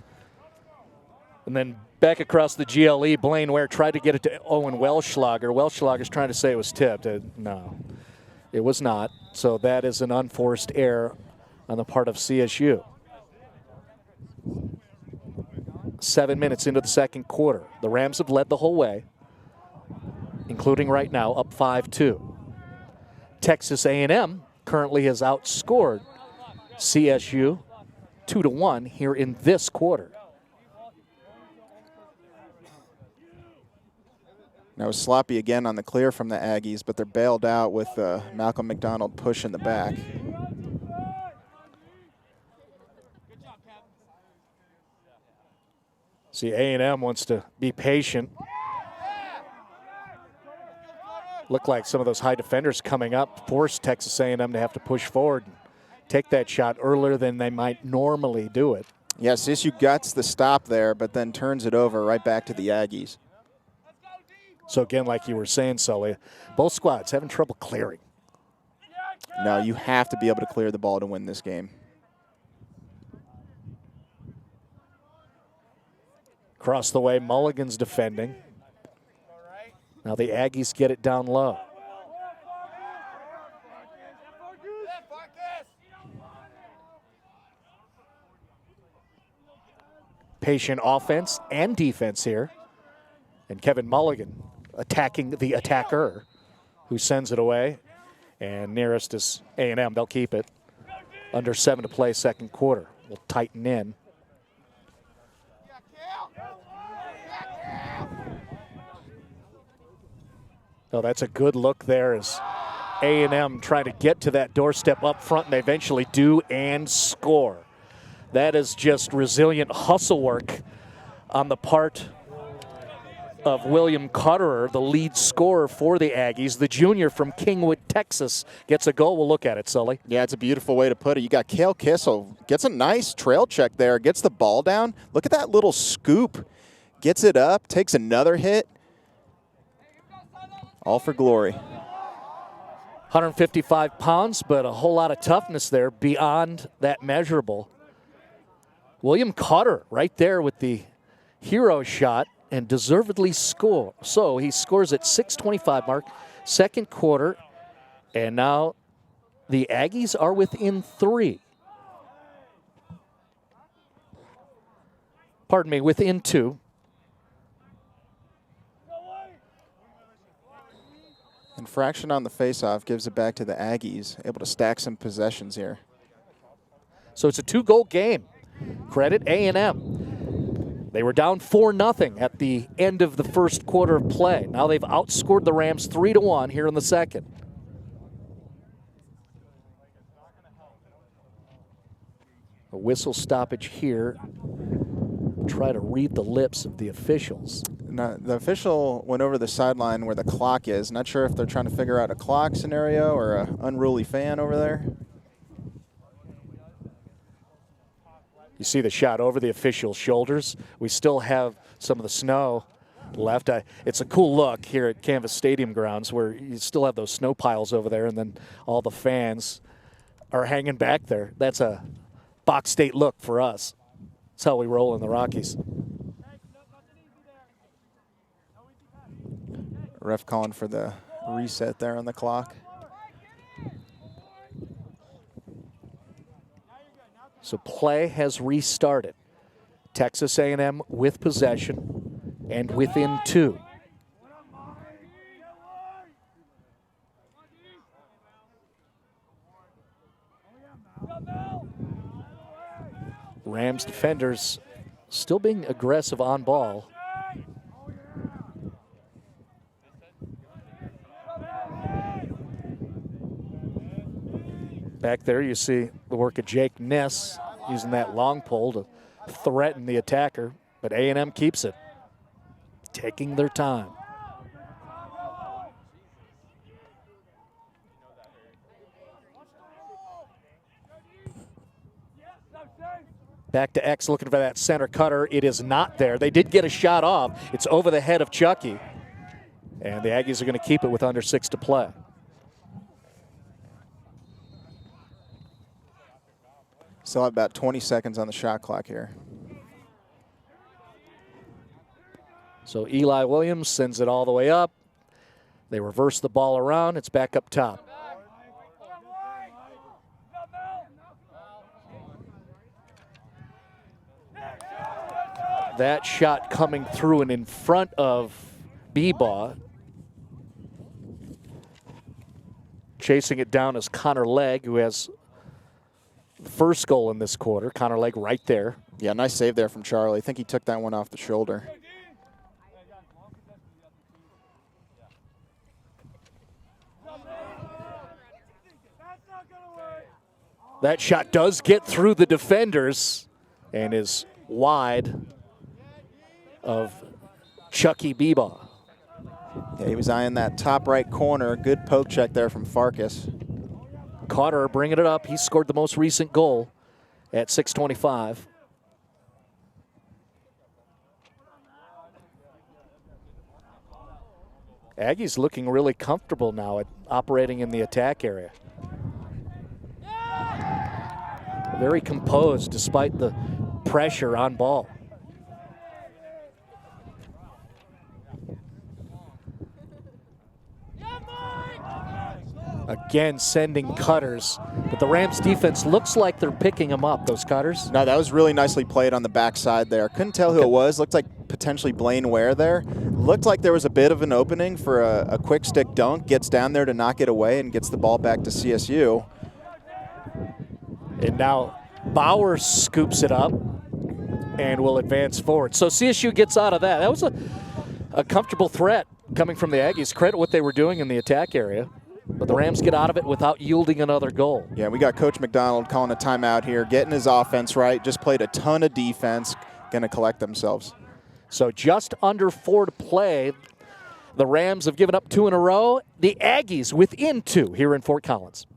And then back across the GLE, Blaine Ware tried to get it to Owen Welschlager. Welschlager's trying to say it was tipped. No, it was not. So that is an unforced error on the part of CSU. 7 minutes into the second quarter. The Rams have led the whole way, including right now, up 5-2. Texas A&M currently has outscored CSU 2-1 here in this quarter. Now it was sloppy again on the clear from the Aggies, but they're bailed out with Malcolm McDonald push in the back. See, A&M wants to be patient. Look like some of those high defenders coming up force Texas A&M to have to push forward and take that shot earlier than they might normally do it. Yeah, CSU gets the stop there, but then turns it over right back to the Aggies. So again, like you were saying, Sully, both squads having trouble clearing. No, you have to be able to clear the ball to win this game. Across the way, Mulligan's defending. Now the Aggies get it down low. Patient offense and defense here. And Kevin Mulligan attacking the attacker, who sends it away. And nearest is A&M. They'll keep it. Under 7 to play, second quarter. We'll tighten in. Oh, that's a good look there as A&M trying to get to that doorstep up front, and they eventually do and score. That is just resilient hustle work on the part of William Cutterer, the lead scorer for the Aggies. The junior from Kingwood, Texas, gets a goal. We'll look at it, Sully. Yeah, it's a beautiful way to put it. You got Cale Kissel, gets a nice trail check there, gets the ball down. Look at that little scoop. Gets it up, takes another hit. All for glory. 155 pounds, but a whole lot of toughness there beyond that measurable. William Cutter right there with the hero shot and deservedly score. So he scores at 6:25 mark, second quarter, and now the Aggies are within 3. Pardon me, within 2. Infraction on the faceoff gives it back to the Aggies, able to stack some possessions here. So it's a 2-goal game. Credit A&M. They were down 4-0 at the end of the first quarter of play. Now they've outscored the Rams 3-1 here in the second. A whistle stoppage here. Try to read the lips of the officials. Now, the official went over the sideline where the clock is. Not sure if they're trying to figure out a clock scenario or an unruly fan over there. You see the shot over the official's shoulders. We still have some of the snow left. It's a cool look here at Canvas Stadium grounds where you still have those snow piles over there, and then all the fans are hanging back there. That's a Box State look for us. That's how we roll in the Rockies. Ref calling for the reset there on the clock. So play has restarted. Texas A&M with possession and within 2. Rams defenders still being aggressive on ball. Back there you see the work of Jake Ness using that long pole to threaten the attacker, but A&M keeps it, taking their time. Back to X looking for that center cutter. It is not there. They did get a shot off. It's over the head of Chucky. And the Aggies are going to keep it with under 6 to play. Still have about 20 seconds on the shot clock here. So Eli Williams sends it all the way up. They reverse the ball around. It's back up top. That shot coming through and in front of Bebaugh. Chasing it down is Connor Legg, who has the first goal in this quarter. Connor Legg right there. Yeah, nice save there from Charlie. I think he took that one off the shoulder. That shot does get through the defenders and is wide of Chucky Bebaugh. Yeah, he was eyeing that top right corner. Good poke check there from Farkas. Carter bringing it up. He scored the most recent goal at 6:25. Aggies looking really comfortable now at operating in the attack area. Very composed despite the pressure on ball. Again, sending cutters, but the Rams defense looks like they're picking them up, those cutters. No, that was really nicely played on the backside there. Couldn't tell who it was. Looked like potentially Blaine Ware there. Looked like there was a bit of an opening for a quick stick dunk. Gets down there to knock it away and gets the ball back to CSU. And now Bauer scoops it up and will advance forward. So CSU gets out of that. That was a comfortable threat coming from the Aggies. Credit what they were doing in the attack area. But the Rams get out of it without yielding another goal. Yeah, we got Coach McDonald calling a timeout here, getting his offense right. Just played a ton of defense, going to collect themselves. So just under 4 to play. The Rams have given up 2 in a row. The Aggies within 2 here in Fort Collins.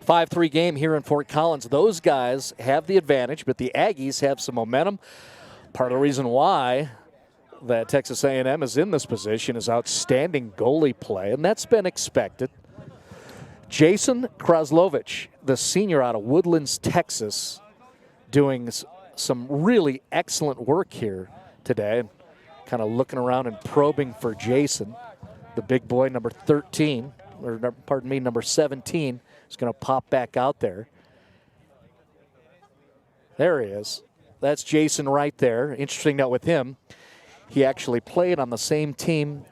A 5-3 game here in Fort Collins. Those guys have the advantage, but the Aggies have some momentum. Part of the reason why that Texas A&M is in this position is outstanding goalie play, and that's been expected. Jason Kraslovich, the senior out of Woodlands, Texas, doing some really excellent work here today. Kind of looking around and probing for Jason, the big boy, number 13, or pardon me, number 17. Is going to pop back out there. There he is. That's Jason right there. Interesting note with him, he actually played on the same team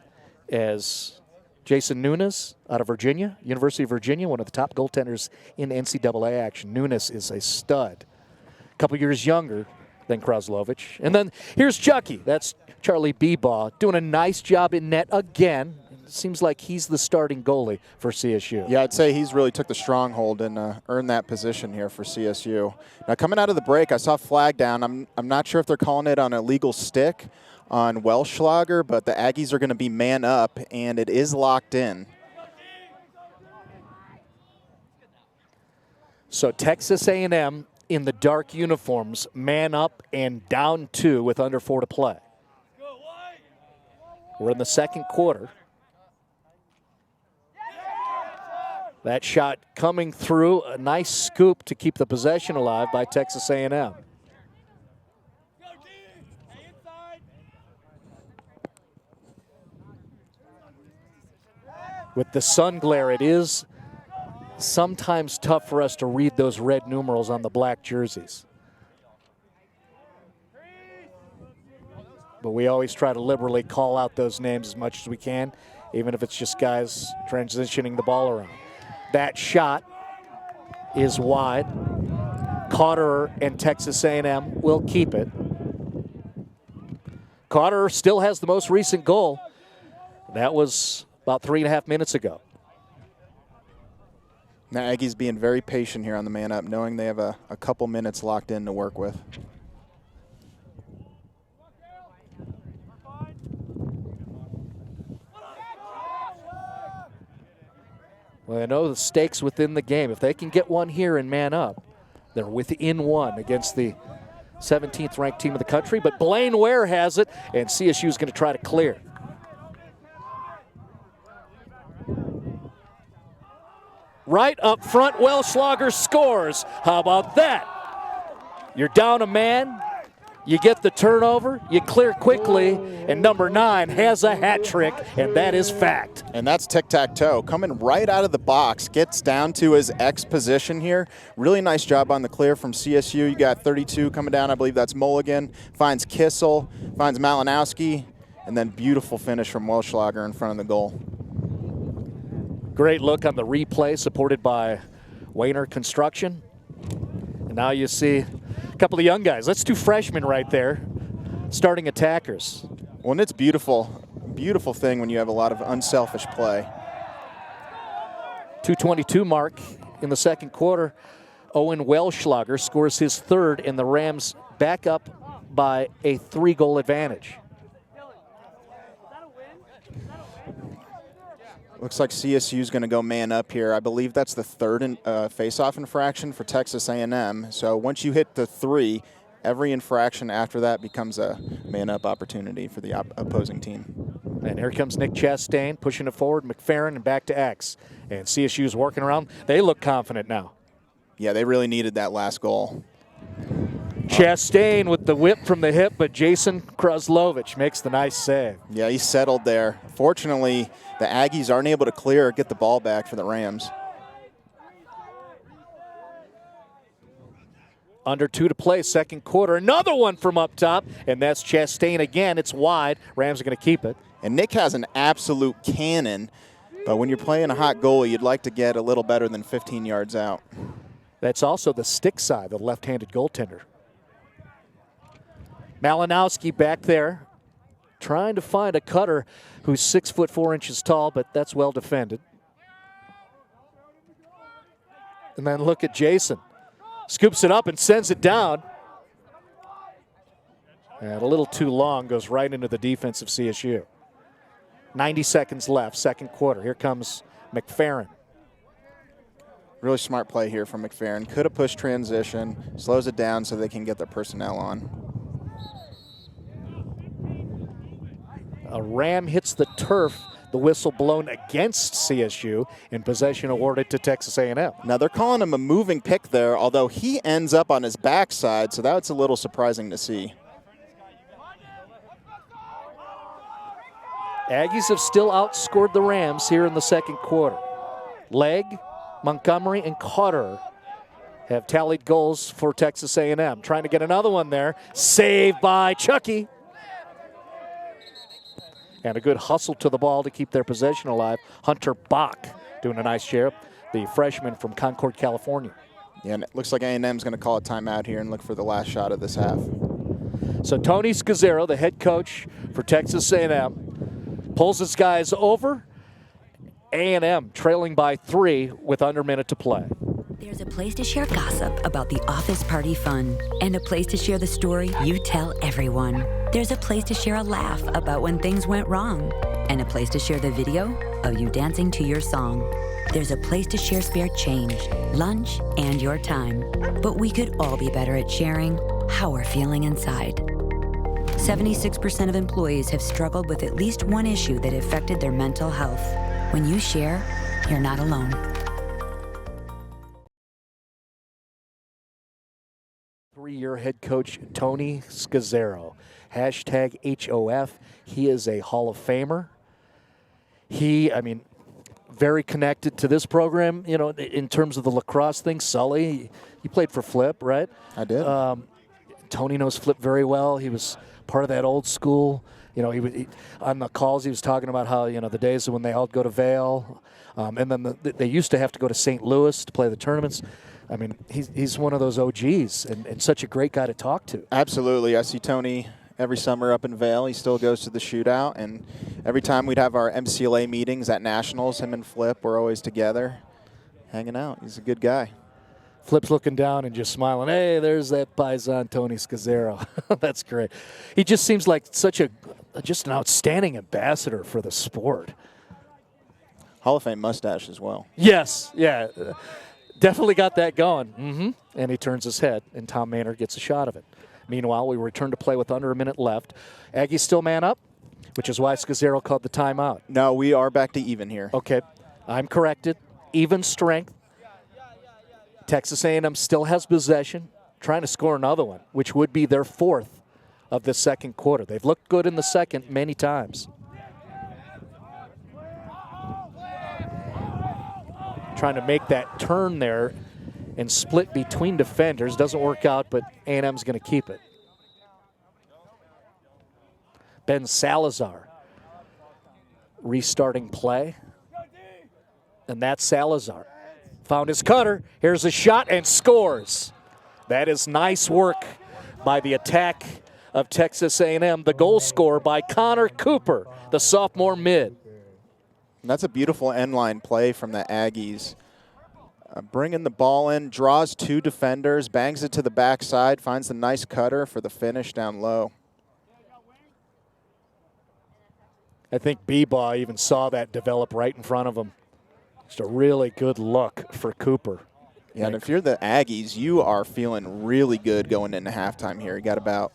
as Jason Nunes out of Virginia, University of Virginia, one of the top goaltenders in NCAA action. Nunes is a stud. A couple years younger than Kraslovich. And then here's Chucky. That's Charlie Bebaugh doing a nice job in net again. It seems like he's the starting goalie for CSU. Yeah, I'd say he's really took the stronghold and earned that position here for CSU. Now, coming out of the break, I saw a flag down. I'm not sure if they're calling it on a legal stick on Welschlager, but the Aggies are going to be man up, and it is locked in. So Texas A&M in the dark uniforms, man up and down 2 with under 4 to play. We're in the second quarter. That shot coming through, a nice scoop to keep the possession alive by Texas A&M. With the sun glare, it is sometimes tough for us to read those red numerals on the black jerseys. But we always try to liberally call out those names as much as we can, even if it's just guys transitioning the ball around. That shot is wide. Cotterer and Texas A&M will keep it. Cotterer still has the most recent goal. That was about 3.5 minutes ago. Now Aggies being very patient here on the man up, knowing they have a couple minutes locked in to work with. Well, I know the stakes within the game. If they can get one here and man up, they're within one against the 17th ranked team of the country. But Blaine Ware has it, and CSU is going to try to clear. Right up front, Welschlager scores. How about that? You're down a man, you get the turnover, you clear quickly, and number 9 has a hat trick, and that is fact. And that's tic-tac-toe. Coming right out of the box, gets down to his X position here. Really nice job on the clear from CSU. You got 32 coming down, I believe that's Mulligan. Finds Kissel, finds Malinowski, and then beautiful finish from Welschlager in front of the goal. Great look on the replay, supported by Wayner Construction. And now you see a couple of young guys. That's 2 freshmen right there, starting attackers. Well, and it's beautiful, beautiful thing when you have a lot of unselfish play. 2:22 mark in the second quarter. Owen Welschlager scores his 3rd, and the Rams back up by a 3-goal advantage. Looks like CSU is going to go man up here. I believe that's the 3rd face-off infraction for Texas A&M. So once you hit the 3, every infraction after that becomes a man-up opportunity for the opposing team. And here comes Nick Chastain pushing it forward, McFerrin, and back to X. And CSU is working around. They look confident now. Yeah, they really needed that last goal. Chastain with the whip from the hip, but Jason Kraslovich makes the nice save. Yeah, he settled there. Fortunately, the Aggies aren't able to clear or get the ball back for the Rams. Under 2 to play, second quarter. Another one from up top, and that's Chastain again. It's wide. Rams are going to keep it. And Nick has an absolute cannon, but when you're playing a hot goalie, you'd like to get a little better than 15 yards out. That's also the stick side, the left-handed goaltender. Malinowski back there, trying to find a cutter who's 6'4" tall, but that's well defended. And then look at Jason. Scoops it up and sends it down. And a little too long, goes right into the defense of CSU. 90 seconds left, second quarter. Here comes McFerrin. Really smart play here from McFerrin. Could have pushed transition, slows it down so they can get their personnel on. A ram hits the turf, the whistle blown against CSU, and possession awarded to Texas A&M. Now they're calling him a moving pick there, although he ends up on his backside, so that's a little surprising to see. Aggies have still outscored the Rams here in the second quarter. Legg, Montgomery, and Cotter have tallied goals for Texas A&M. Trying to get another one there. Saved by Chucky. And a good hustle to the ball to keep their possession alive. Hunter Bach doing a nice job, the freshman from Concord, California. Yeah, and it looks like A&M's going to call a timeout here and look for the last shot of this half. So Tony Scazzero, the head coach for Texas A&M, pulls his guys over. A&M trailing by 3 with under a minute to play. There's a place to share gossip about the office party fun, and a place to share the story you tell everyone. There's a place to share a laugh about when things went wrong, and a place to share the video of you dancing to your song. There's a place to share spare change, lunch, and your time. But we could all be better at sharing how we're feeling inside. 76% of employees have struggled with at least one issue that affected their mental health. When you share, you're not alone. Three-year head coach Tony Scazzero. Hashtag HOF. He is a Hall of Famer. Very connected to this program, in terms of the lacrosse thing. Sully, you played for Flip, right? I did. Tony knows Flip very well. He was part of that old school. He on the calls, he was talking about how, the days when they all go to Vail, and then they used to have to go to St. Louis to play the tournaments. He's one of those OGs and such a great guy to talk to. Absolutely. I see Tony every summer up in Vail. He still goes to the shootout, and every time we'd have our MCLA meetings at Nationals, him and Flip were always together hanging out. He's a good guy. Flip's looking down and just smiling. Hey, there's that paisan Tony Scazzero. That's great. He just seems like just an outstanding ambassador for the sport. Hall of Fame mustache as well. Yes, yeah. Definitely got that going. Mm-hmm. And he turns his head, and Tom Maynard gets a shot of it. Meanwhile, we return to play with under a minute left. Aggies still man up, which is why Scazzero called the timeout. No, we are back to even here. Okay, I'm corrected. Even strength. Texas A&M still has possession, trying to score another one, which would be their 4th of the second quarter. They've looked good in the second many times. Trying to make that turn there and split between defenders. Doesn't work out, but A&M's going to keep it. Ben Salazar restarting play. And that's Salazar. Found his cutter. Here's a shot and scores. That is nice work by the attack of Texas A&M. The goal scorer by Connor Cooper, the sophomore mid. And that's a beautiful end line play from the Aggies. Bringing the ball in, draws 2 defenders, bangs it to the backside, finds the nice cutter for the finish down low. I think B-Baugh even saw that develop right in front of him. Just a really good look for Cooper. Yeah, and if you're the Aggies, you are feeling really good going into halftime here. You got about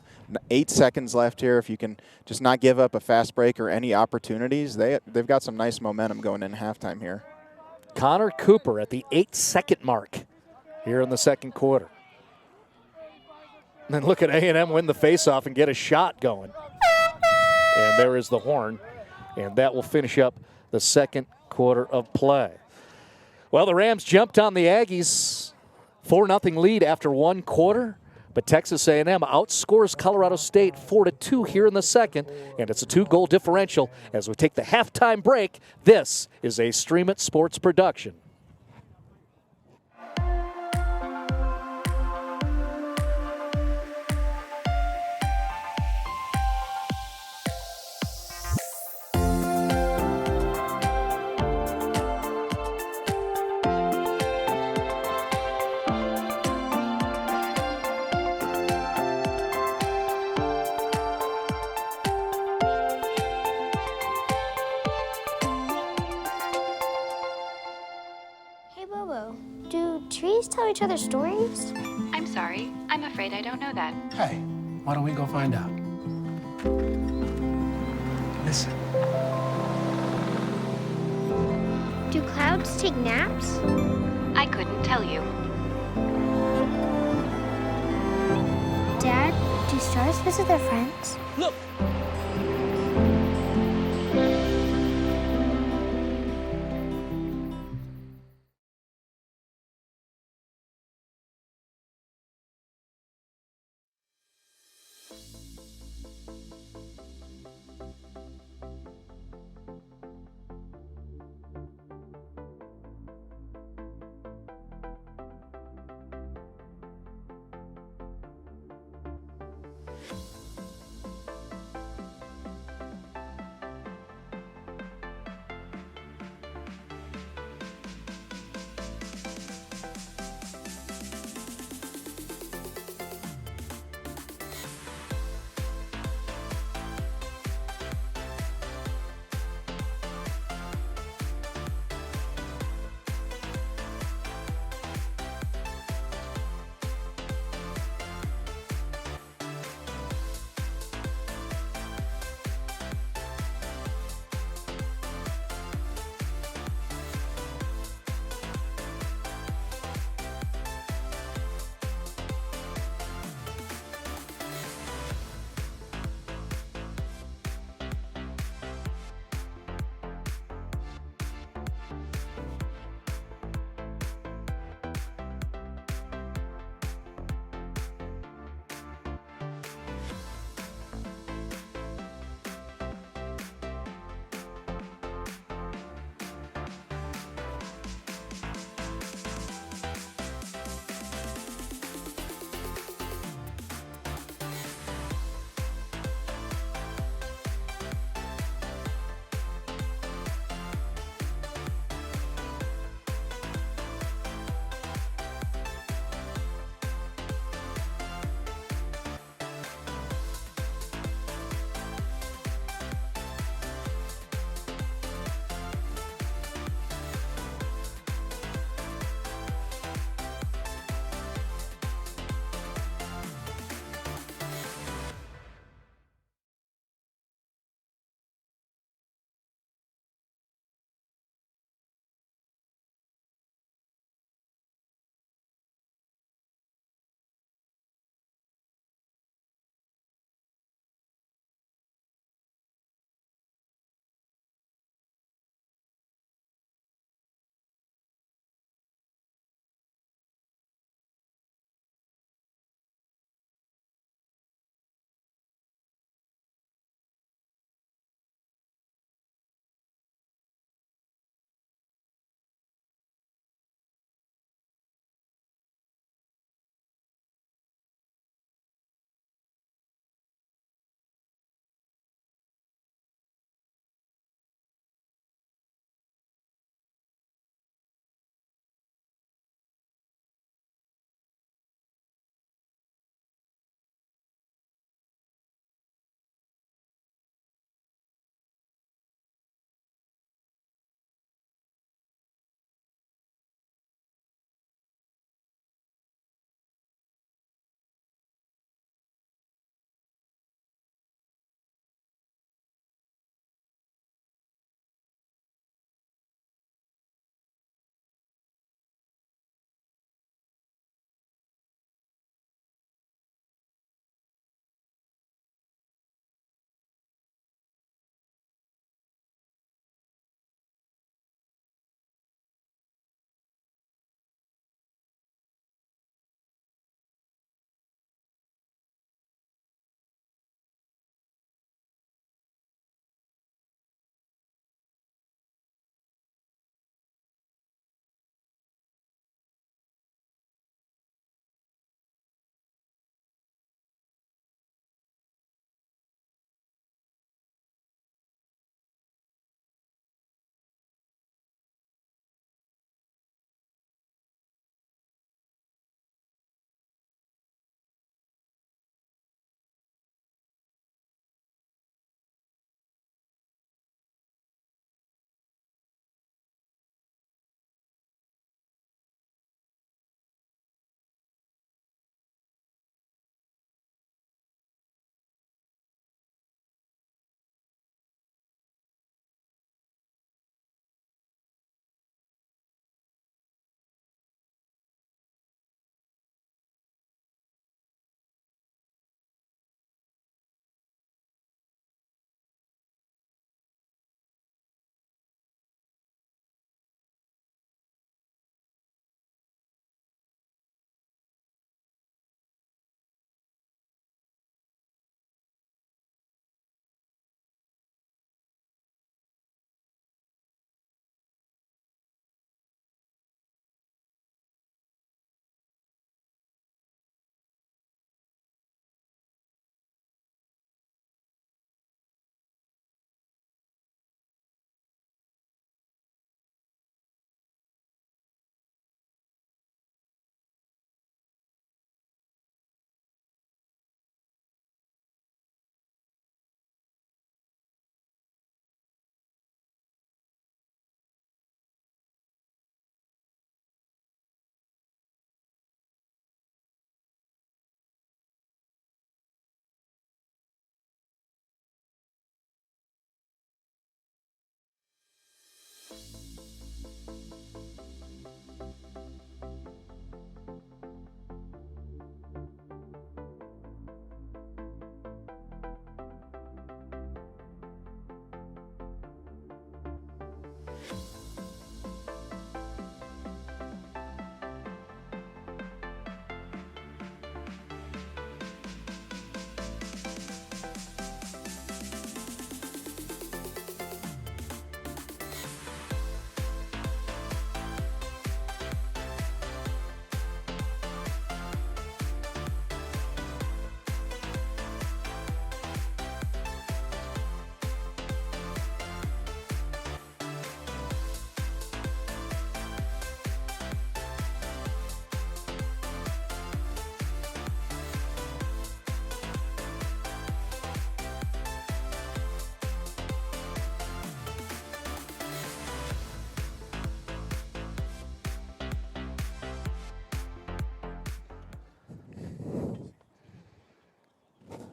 8 seconds left here. If you can just not give up a fast break or any opportunities, they've got some nice momentum going into halftime here. Connor Cooper at the 8-second mark here in the second quarter. And then look at A&M win the faceoff and get a shot going. And there is the horn, and that will finish up the second quarter of play. Well, the Rams jumped on the Aggies, 4-0 lead after 1 quarter, but Texas A&M outscores Colorado State 4-2 here in the second, and it's a 2-goal differential. As we take the halftime break, this is a Stream It Sports production. Do trees tell each other stories? I'm sorry. I'm afraid I don't know that. Hey, why don't we go find out? Listen. Do clouds take naps? I couldn't tell you. Dad, do stars visit their friends? Look,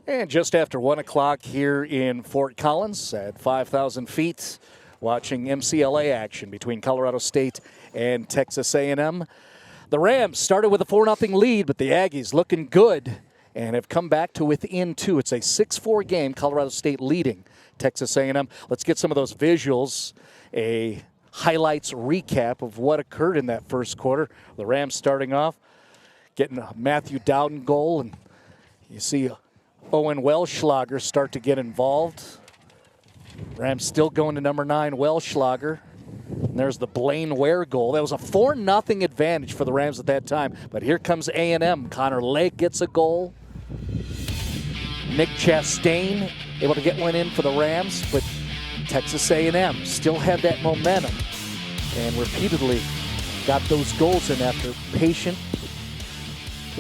And just after 1 o'clock here in Fort Collins at 5,000 feet, watching MCLA action between Colorado State and Texas A&M. The Rams started with a 4-0 lead, but the Aggies looking good and have come back to within 2. It's a 6-4 game, Colorado State leading Texas A&M. Let's get some of those visuals, a highlights recap of what occurred in that first quarter. The Rams starting off, getting a Matthew Dowden goal, and you see Owen Welschlager start to get involved. Rams still going to number 9, Welschlager. And there's the Blaine Ware goal. That was a 4-0 advantage for the Rams at that time. But here comes A&M. Connor Lake gets a goal. Nick Chastain able to get one in for the Rams, but Texas A&M still had that momentum and repeatedly got those goals in after patient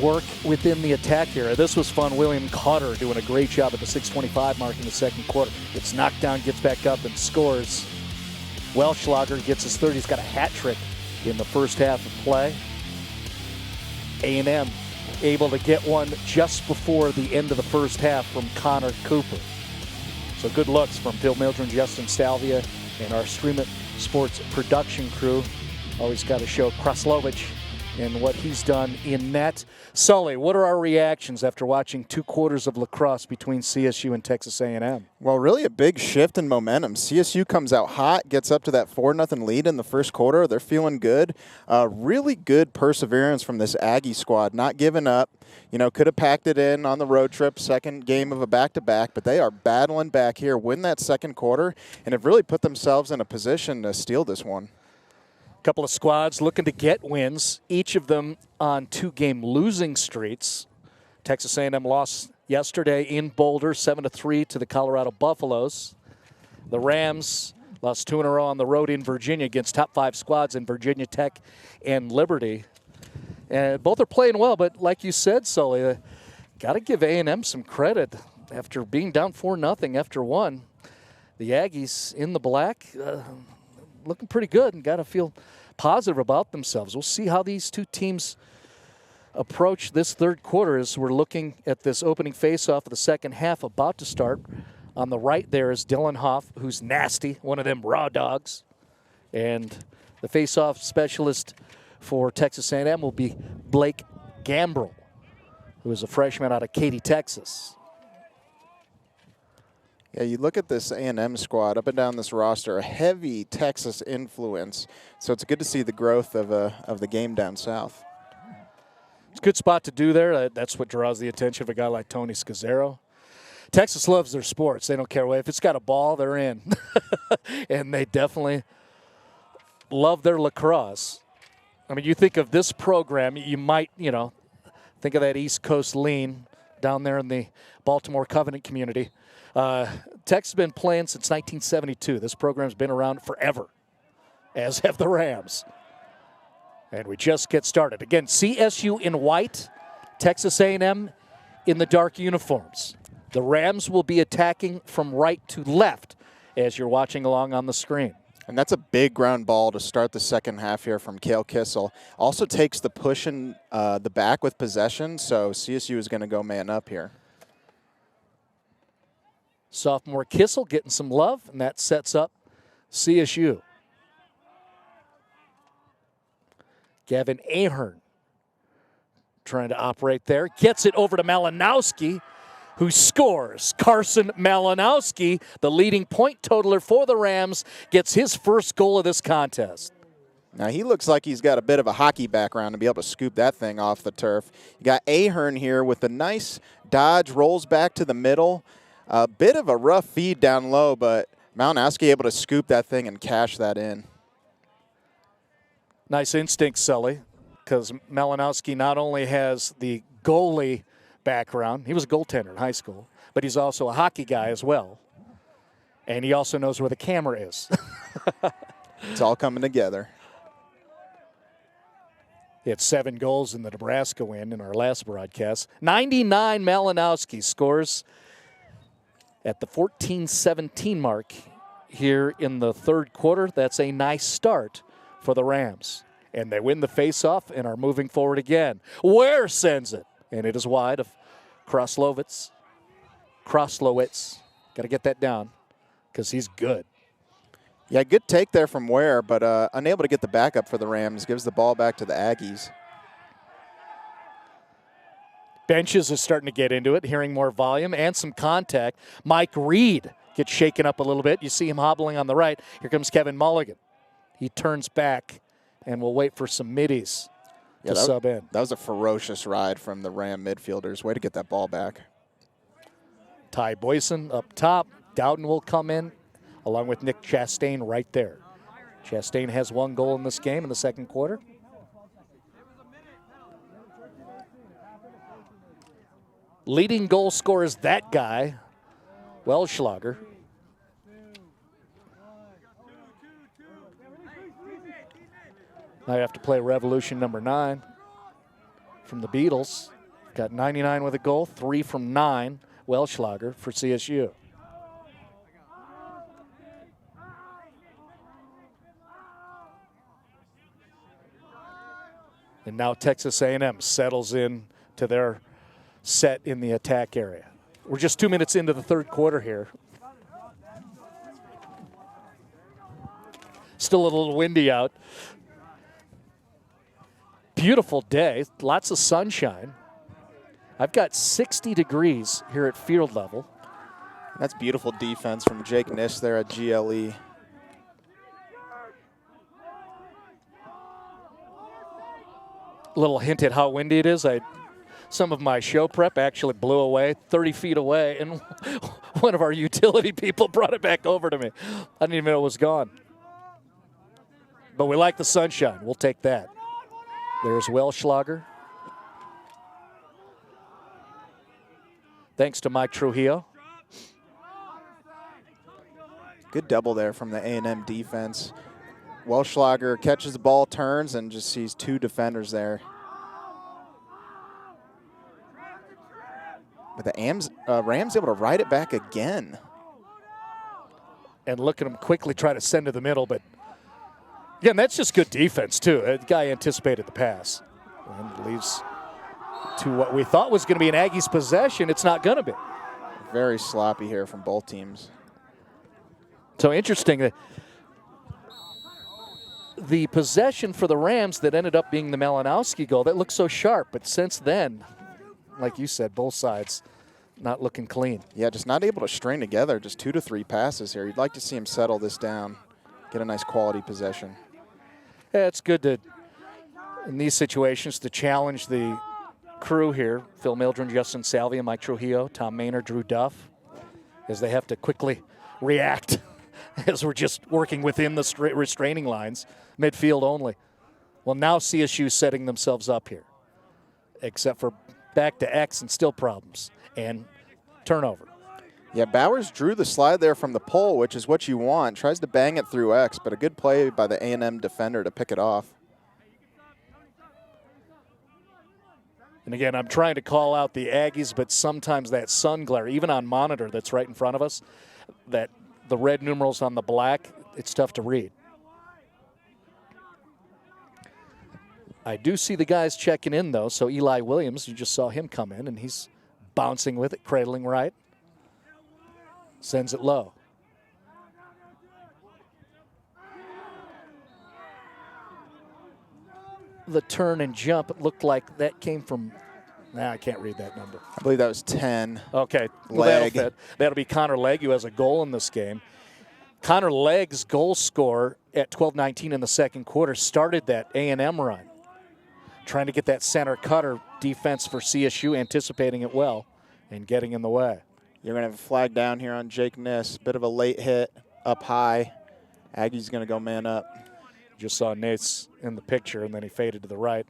work within the attack area. This was fun. William Cotter doing a great job at the 6:25 mark in the second quarter. Gets knocked down, gets back up, and scores. Welschlager gets his third. He's got a hat trick in the first half of play. A&M able to get one just before the end of the first half from Connor Cooper. So good looks from Phil Mildren, Justin Salvia, and our Stream It Sports production crew. Always got to show Kraslovich and what he's done in net. Sully, what are our reactions after watching 2 quarters of lacrosse between CSU and Texas A&M? Well, really a big shift in momentum. CSU comes out hot, gets up to that 4-0 lead in the first quarter. They're feeling good. Really good perseverance from this Aggie squad, not giving up. You know, could have packed it in on the road trip, second game of a back-to-back, but they are battling back here, win that second quarter, and have really put themselves in a position to steal this one. Couple of squads looking to get wins, each of them on 2-game losing streaks. Texas A&M lost yesterday in Boulder, 7-3 to the Colorado Buffaloes. The Rams lost 2 in a row on the road in Virginia against top 5 squads in Virginia Tech and Liberty. And both are playing well, but like you said, Sully, got to give A&M some credit after being down 4-0 after 1. The Aggies in the black, looking pretty good and got to feel positive about themselves. We'll see how these two teams approach this third quarter as we're looking at this opening face-off of the second half about to start. On the right there is Dylan Hoff, who's nasty, one of them raw dogs. And the face-off specialist for Texas A&M will be Blake Gambrell, who is a freshman out of Katy, Texas. Yeah, you look at this A&M squad up and down this roster, a heavy Texas influence. So it's good to see the growth of the game down south. It's a good spot to do there. That's what draws the attention of a guy like Tony Scazzaro. Texas loves their sports. They don't care what. If it's got a ball, they're in. And they definitely love their lacrosse. I mean, you think of this program, you might, think of that East Coast lean down there in the Baltimore Covenant community. Tech's been playing since 1972. This program's been around forever, as have the Rams. And we just get started. Again, CSU in white, Texas A&M in the dark uniforms. The Rams will be attacking from right to left as you're watching along on the screen. And that's a big ground ball to start the second half here from Cale Kissel. Also takes the push in the back with possession, so CSU is going to go man up here. Sophomore Kissel getting some love, and that sets up CSU. Gavin Ahern trying to operate there. Gets it over to Malinowski, who scores. Carson Malinowski, the leading point totaler for the Rams, gets his first goal of this contest. Now, he looks like he's got a bit of a hockey background to be able to scoop that thing off the turf. You got Ahern here with a nice dodge, rolls back to the middle. A bit of a rough feed down low, but Malinowski able to scoop that thing and cash that in. Nice instinct, Sully, because Malinowski not only has the goalie background, he was a goaltender in high school, but he's also a hockey guy as well. And he also knows where the camera is. It's all coming together. He had 7 goals in the Nebraska win in our last broadcast. 99 Malinowski scores at the 14-17 mark here in the third quarter. That's a nice start for the Rams. And they win the faceoff and are moving forward again. Ware sends it, and it is wide of Kraslovitz. Kroslowitz. Got to get that down because he's good. Yeah, good take there from Ware, but unable to get the backup for the Rams. Gives the ball back to the Aggies. Benches is starting to get into it, hearing more volume and some contact. Mike Reed gets shaken up a little bit. You see him hobbling on the right. Here comes Kevin Mulligan. He turns back and will wait for some middies to sub in. That was a ferocious ride from the Ram midfielders. Way to get that ball back. Ty Boyson up top. Dowden will come in, along with Nick Chastain right there. Chastain has 1 goal in this game in the second quarter. Leading goal scorer is that guy, Welschlager. Now you have to play Revolution number 9 from the Beatles. Got 99 with a goal, 3 from 9, Welschlager for CSU. And now Texas A&M settles in to their set in the attack area. We're just 2 minutes into the third quarter here. Still a little windy out. Beautiful day, lots of sunshine. I've got 60 degrees here at field level. That's beautiful defense from Jake Niss there at GLE. Little hint at how windy it is. Some of my show prep actually blew away 30 feet away, and one of our utility people brought it back over to me. I didn't even know it was gone. But we like the sunshine. We'll take that. There's Welschlager. Thanks to Mike Trujillo. Good double there from the A&M defense. Welschlager catches the ball, turns, and just sees 2 defenders there. But the Rams able to ride it back again. And look at him quickly try to send to the middle, but again, that's just good defense too. The guy anticipated the pass and leaves to what we thought was going to be an Aggies possession. It's not going to be. Very sloppy here from both teams. So interesting that the possession for the Rams that ended up being the Malinowski goal, that looked so sharp, but since then, like you said, both sides not looking clean. Yeah, just not able to string together just 2 to 3 passes here. You'd like to see him settle this down, get a nice quality possession. Yeah, it's good to, in these situations, to challenge the crew here. Phil Mildren, Justin Salvia, Mike Trujillo, Tom Maynard, Drew Duff, as they have to quickly react as we're just working within the restraining lines, midfield only. Well, now CSU setting themselves up here, except for back to X and still problems and turnover. Yeah, Bowers drew the slide there from the pole, which is what you want. Tries to bang it through X, but a good play by the A&M defender to pick it off. And again, I'm trying to call out the Aggies, but sometimes that sun glare, even on monitor that's right in front of us, that the red numerals on the black, it's tough to read. I do see the guys checking in, though. So Eli Williams, you just saw him come in, and he's bouncing with it, cradling right. Sends it low. The turn and jump, it looked like that came from, I can't read that number. I believe that was 10. Okay. Well, Legg. that'll be Connor Legg, who has a goal in this game. Connor Legg's goal score at 12:19 in the second quarter started that A&M run. Trying to get that center cutter defense for CSU, anticipating it well and getting in the way. You're going to have a flag down here on Jake Niss. Bit of a late hit up high. Aggie's going to go man up. Just saw Nate's in the picture, and then he faded to the right.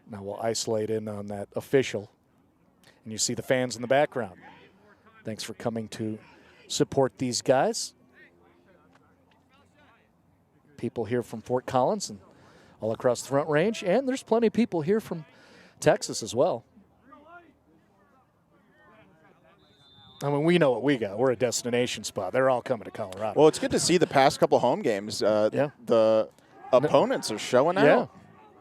Now we'll isolate in on that official. And you see the fans in the background. Thanks for coming to support these guys. People here from Fort Collins and all across the Front Range, and there's plenty of people here from Texas as well. I mean, we know what we got. We're a destination spot. They're all coming to Colorado. Well, it's good to see the past couple home games. The opponents are showing out.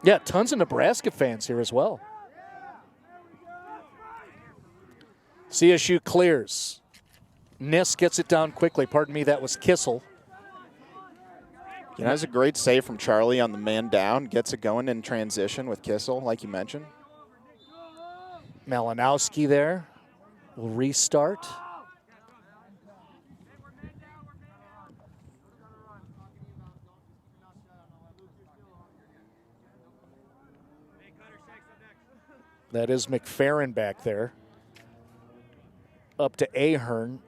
Yeah, tons of Nebraska fans here as well. CSU clears. Niss gets it down quickly. Pardon me, that was Kissel. You know, that's a great save from Charlie on the man down. Gets it going in transition with Kissel, like you mentioned. Malinowski there will restart. That is McFerrin back there. Up to Ahern.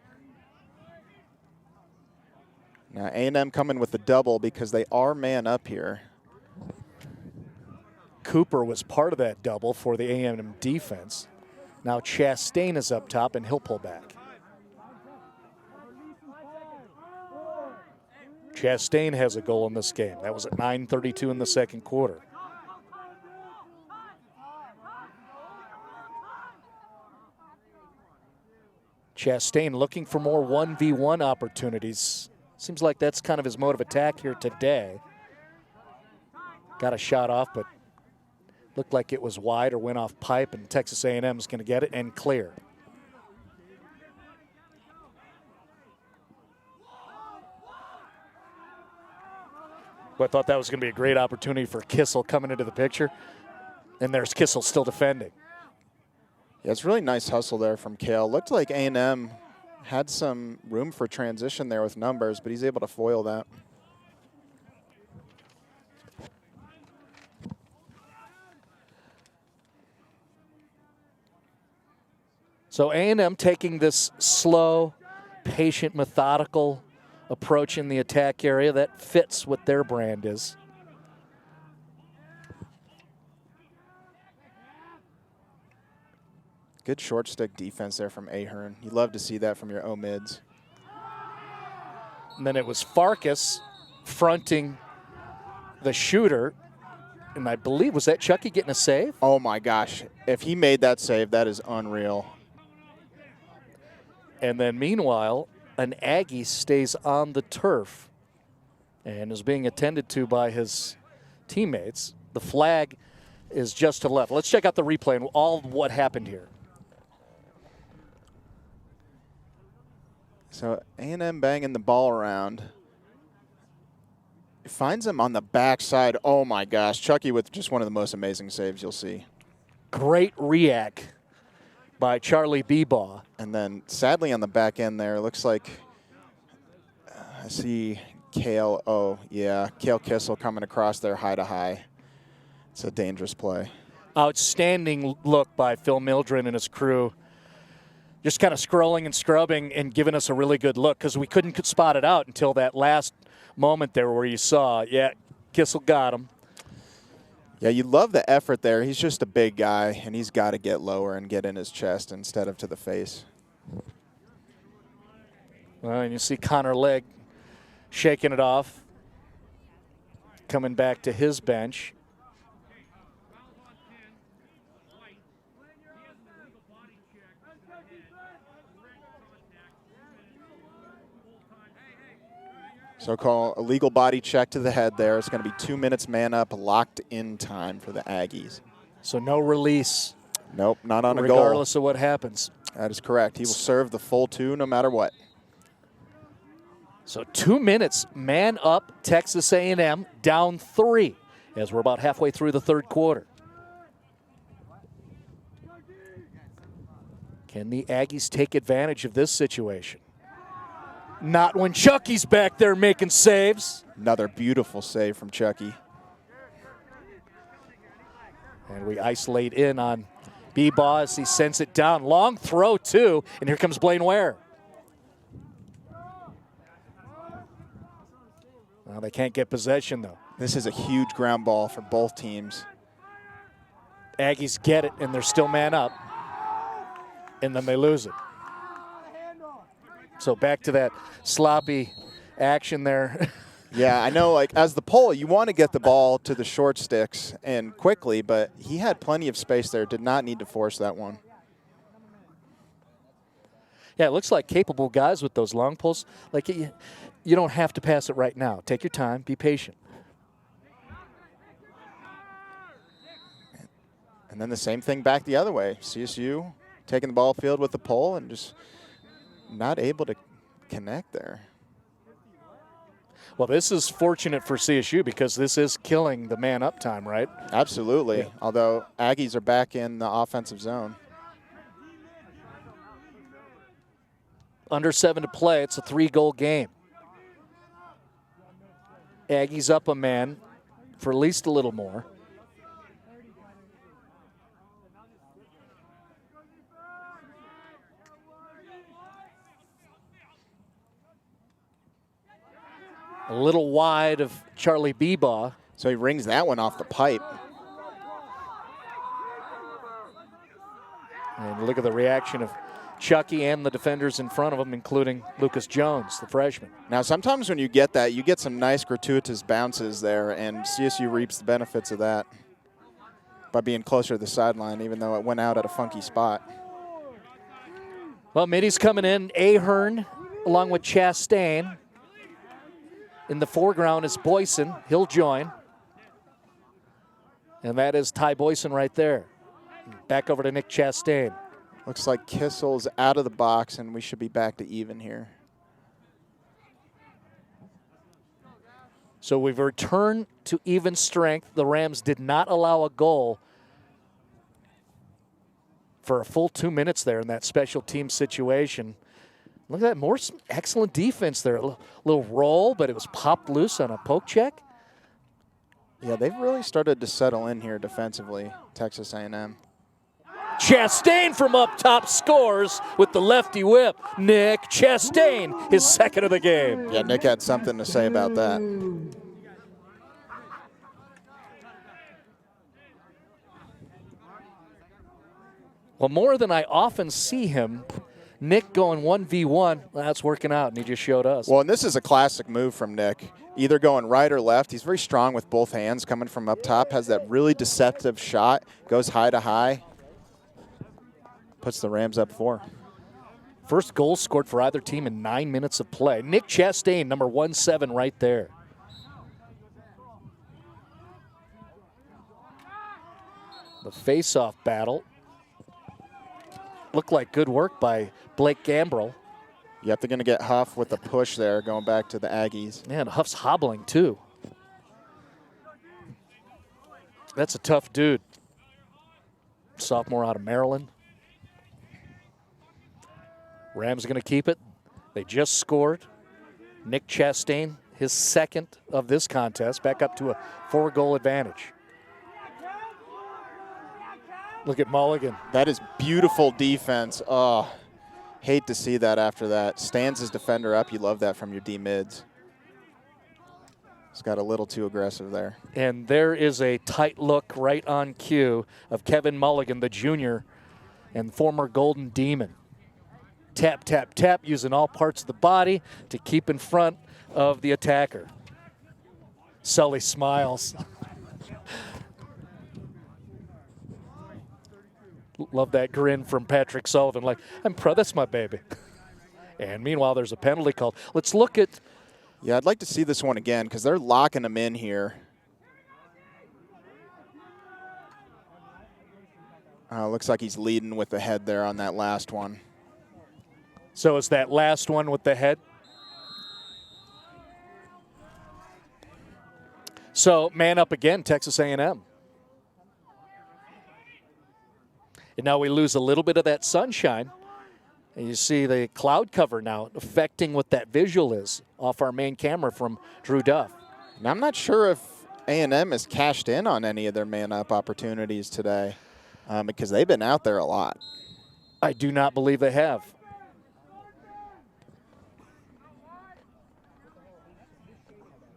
Now A&M coming with the double because they are man up here. Cooper was part of that double for the A&M defense. Now Chastain is up top and he'll pull back. Chastain has a goal in this game. That was at 9:32 in the second quarter. Chastain looking for more 1v1 opportunities. Seems like that's kind of his mode of attack here today. Got a shot off, but looked like it was wide or went off pipe, and Texas A&M is going to get it and clear. But I thought that was going to be a great opportunity for Kissel coming into the picture. And there's Kissel still defending. Yeah, it's really nice hustle there from Kale. Looked like A&M had some room for transition there with numbers, but he's able to foil that. So A&M taking this slow, patient, methodical approach in the attack area that fits what their brand is. Good short stick defense there from Ahern. You love to see that from your O-mids. And then it was Farkas fronting the shooter. And I believe, was that Chucky getting a save? Oh my gosh. If he made that save, that is unreal. And then meanwhile, an Aggie stays on the turf and is being attended to by his teammates. The flag is just to the left. Let's check out the replay and all of what happened here. So A&M banging the ball around. Finds him on the backside. Oh my gosh, Chucky with just one of the most amazing saves you'll see. Great react by Charlie Beebaugh. And then sadly on the back end there, looks like I see Kale. Oh yeah, Kale Kissel coming across there high to high. It's a dangerous play. Outstanding look by Phil Mildren and his crew. Just kind of scrolling and scrubbing and giving us a really good look because we couldn't spot it out until that last moment there where you saw, yeah, Kissel got him. Yeah, you love the effort there. He's just a big guy, and he's got to get lower and get in his chest instead of to the face. Well, and you see Connor Legg shaking it off, coming back to his bench. So-called illegal body check to the head there. It's going to be 2 minutes man up, locked in time for the Aggies. So no release. Nope, not on a goal. Regardless of what happens. That is correct. He will serve the full 2 no matter what. So 2 minutes, man up, Texas A&M down 3 as we're about halfway through the third quarter. Can the Aggies take advantage of this situation? Not when Chucky's back there making saves. Another beautiful save from Chucky. And we isolate in on Beebaugh as he sends it down. Long throw, too. And here comes Blaine Ware. Well, they can't get possession, though. This is a huge ground ball for both teams. Aggies get it, and they're still man up. And then they lose it. So back to that sloppy action there. Yeah, I know, like, as the pole, you want to get the ball to the short sticks and quickly, but he had plenty of space there, did not need to force that one. Yeah, it looks like capable guys with those long pulls. Like, you don't have to pass it right now. Take your time, be patient. And then the same thing back the other way. CSU taking the ball field with the pole and just not able to connect there. Well, this is fortunate for CSU because this is killing the man-up time, right? Absolutely. Yeah. Although Aggies are back in the offensive zone. Under 7 to play. It's a 3-goal game. Aggies up a man for at least a little more. A little wide of Charlie Bebaugh. So he rings that one off the pipe. And look at the reaction of Chucky and the defenders in front of him, including Lucas Jones, the freshman. Now, sometimes when you get that, you get some nice gratuitous bounces there, and CSU reaps the benefits of that by being closer to the sideline, even though it went out at a funky spot. Well, Mitty's coming in. Ahern along with Chastain. In the foreground is Boyson. He'll join. And that is Ty Boyson right there. Back over to Nick Chastain. Looks like Kissel's out of the box, and we should be back to even here. So we've returned to even strength. The Rams did not allow a goal for a full 2 minutes there in that special team situation. Look at that, more excellent defense there. A little roll, but it was popped loose on a poke check. Yeah, they've really started to settle in here defensively, Texas A&M. Chastain from up top scores with the lefty whip. Nick Chastain, his second of the game. Yeah, Nick had something to say about that. Well, more than I often see him, Nick going 1v1, that's working out, and he just showed us. Well, and this is a classic move from Nick, either going right or left. He's very strong with both hands coming from up top, has that really deceptive shot, goes high to high, puts the Rams up 4. First goal scored for either team in 9 minutes of play. Nick Chastain, number 17 right there. The face-off battle. Looked like good work by Blake Gambrell. Yep, they're going to get Huff with the push there, going back to the Aggies. Man, Huff's hobbling too. That's a tough dude. Sophomore out of Maryland. Rams are going to keep it. They just scored. Nick Chastain, his second of this contest, back up to a 4-goal advantage. Look at Mulligan. That is beautiful defense. Oh, hate to see that after that. Stands his defender up. You love that from your D-mids. He's got a little too aggressive there. And there is a tight look right on cue of Kevin Mulligan, the junior and former Golden Demon. Tap, tap, tap, using all parts of the body to keep in front of the attacker. Sully smiles. Love that grin from Patrick Sullivan, like, I'm proud, that's my baby. And meanwhile, there's a penalty called. Let's look at. Yeah, I'd like to see this one again because they're locking him in here. Looks like he's leading with the head there on that last one. So it's that last one with the head. So man up again, Texas A&M. And now we lose a little bit of that sunshine. And you see the cloud cover now affecting what that visual is off our main camera from Drew Duff. Now, I'm not sure if A&M has cashed in on any of their man-up opportunities today because they've been out there a lot. I do not believe they have.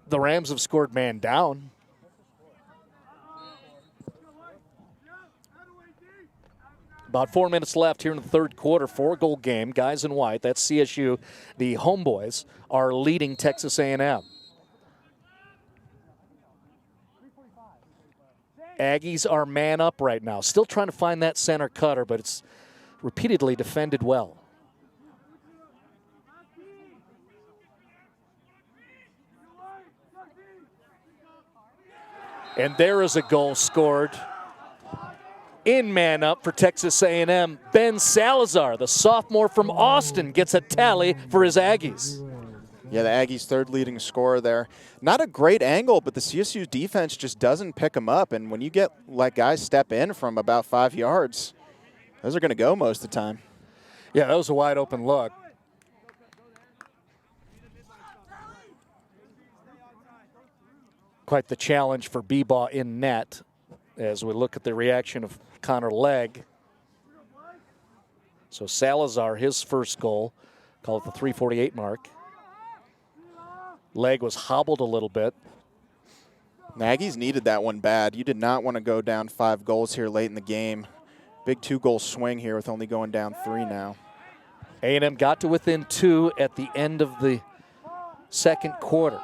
The Rams have scored man down. About 4 minutes left here in the third quarter, 4-goal game. Guys in white, that's CSU. The homeboys are leading Texas A&M. Aggies are man up right now. Still trying to find that center cutter, but it's repeatedly defended well. And there is a goal scored In man up for Texas A&M, Ben Salazar, the sophomore from Austin, gets a tally for his Aggies. Yeah, the Aggies' third leading scorer there. Not a great angle, but the CSU defense just doesn't pick them up. And when you let guys step in from about 5 yards, those are going to go most of the time. Yeah, that was a wide open look. Quite the challenge for B-Ball in net as we look at the reaction of Connor Legg. So Salazar, his first goal, call it the 3:48 mark. Legg was hobbled a little bit. Aggies needed that one bad. You did not want to go down 5 goals here late in the game. Big 2-goal swing here with only going down 3 now. A&M got to within 2 at the end of the second quarter.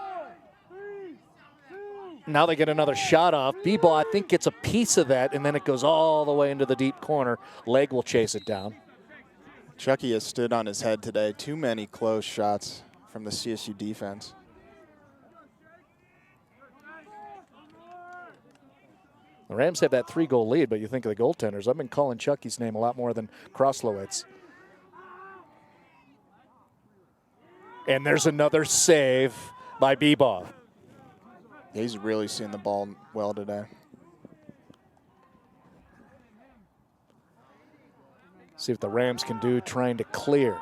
Now they get another shot off. B-Ball, I think, gets a piece of that, and then it goes all the way into the deep corner. Legg will chase it down. Chucky has stood on his head today. Too many close shots from the CSU defense. The Rams have that 3-goal lead, but you think of the goaltenders. I've been calling Chucky's name a lot more than Kroslowitz. And there's another save by B-Ball. He's really seen the ball well today. See what the Rams can do trying to clear.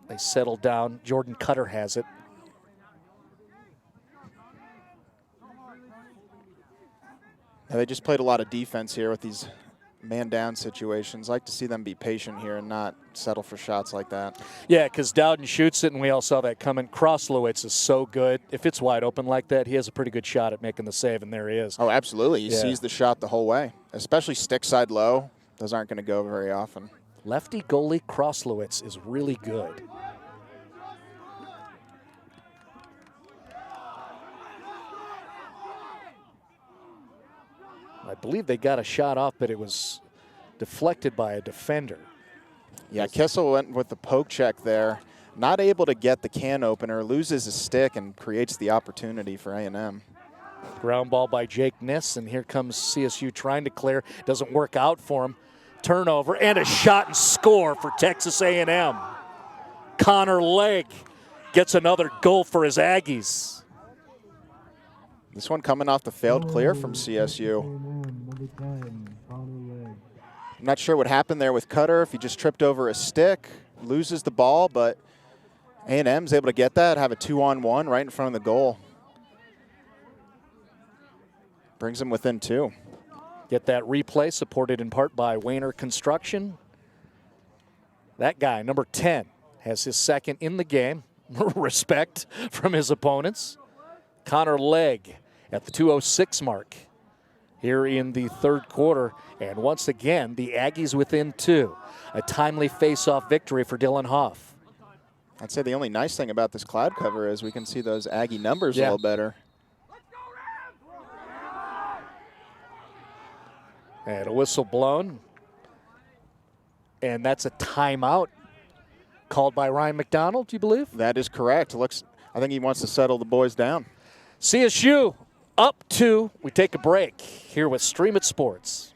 They settle down. Jordan Cutter has it. Yeah, they just played a lot of defense here with these man-down situations. Like to see them be patient here and not settle for shots like that. Yeah, because Dowden shoots it, and we all saw that coming. Kroslowitz is so good. If it's wide open like that, he has a pretty good shot at making the save, and there he is. Oh, absolutely. He sees the shot the whole way, especially stick side low. Those aren't going to go very often. Lefty goalie Kroslowitz is really good. I believe they got a shot off, but it was deflected by a defender. Yeah, Kissel went with the poke check there. Not able to get the can opener, loses his stick and creates the opportunity for A&M. Ground ball by Jake Niss, and here comes CSU trying to clear. Doesn't work out for him. Turnover and a shot and score for Texas A&M. Connor Legg gets another goal for his Aggies. This one coming off the failed clear from CSU. I'm not sure what happened there with Cutter, if he just tripped over a stick, loses the ball, but A&M's able to get that, have a 2-on-1 right in front of the goal. Brings him within 2. Get that replay, supported in part by Wayner Construction. That guy, number 10, has his second in the game. Respect from his opponents. Connor Legg at the 2:06 mark here in the third quarter. And once again, the Aggies within 2. A timely face-off victory for Dylan Hoff. I'd say the only nice thing about this cloud cover is we can see those Aggie numbers a little better. And a whistle blown. And that's a timeout called by Ryan McDonald, do you believe? That is correct. I think he wants to settle the boys down. CSU up 2. We take a break here with Stream It Sports.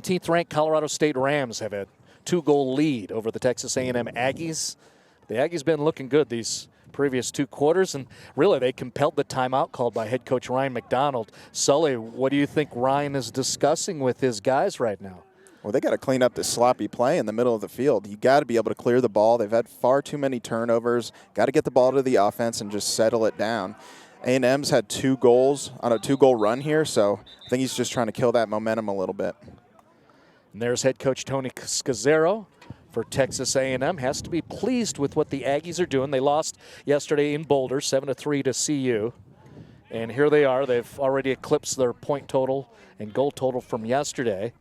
th ranked Colorado State Rams have a 2-goal lead over the Texas A&M Aggies. The Aggies been looking good these previous 2 quarters, and really they compelled the timeout called by head coach Ryan McDonald. Sully, what do you think Ryan is discussing with his guys right now? Well, they got to clean up this sloppy play in the middle of the field. You got to be able to clear the ball. They've had far too many turnovers. Got to get the ball to the offense and just settle it down. A&M's had 2 goals on a 2-goal run here, so I think he's just trying to kill that momentum a little bit. And there's head coach Tony Scazzero for Texas A&M. Has to be pleased with what the Aggies are doing. They lost yesterday in Boulder, 7-3 to CU. And here they are. They've already eclipsed their point total and goal total from yesterday,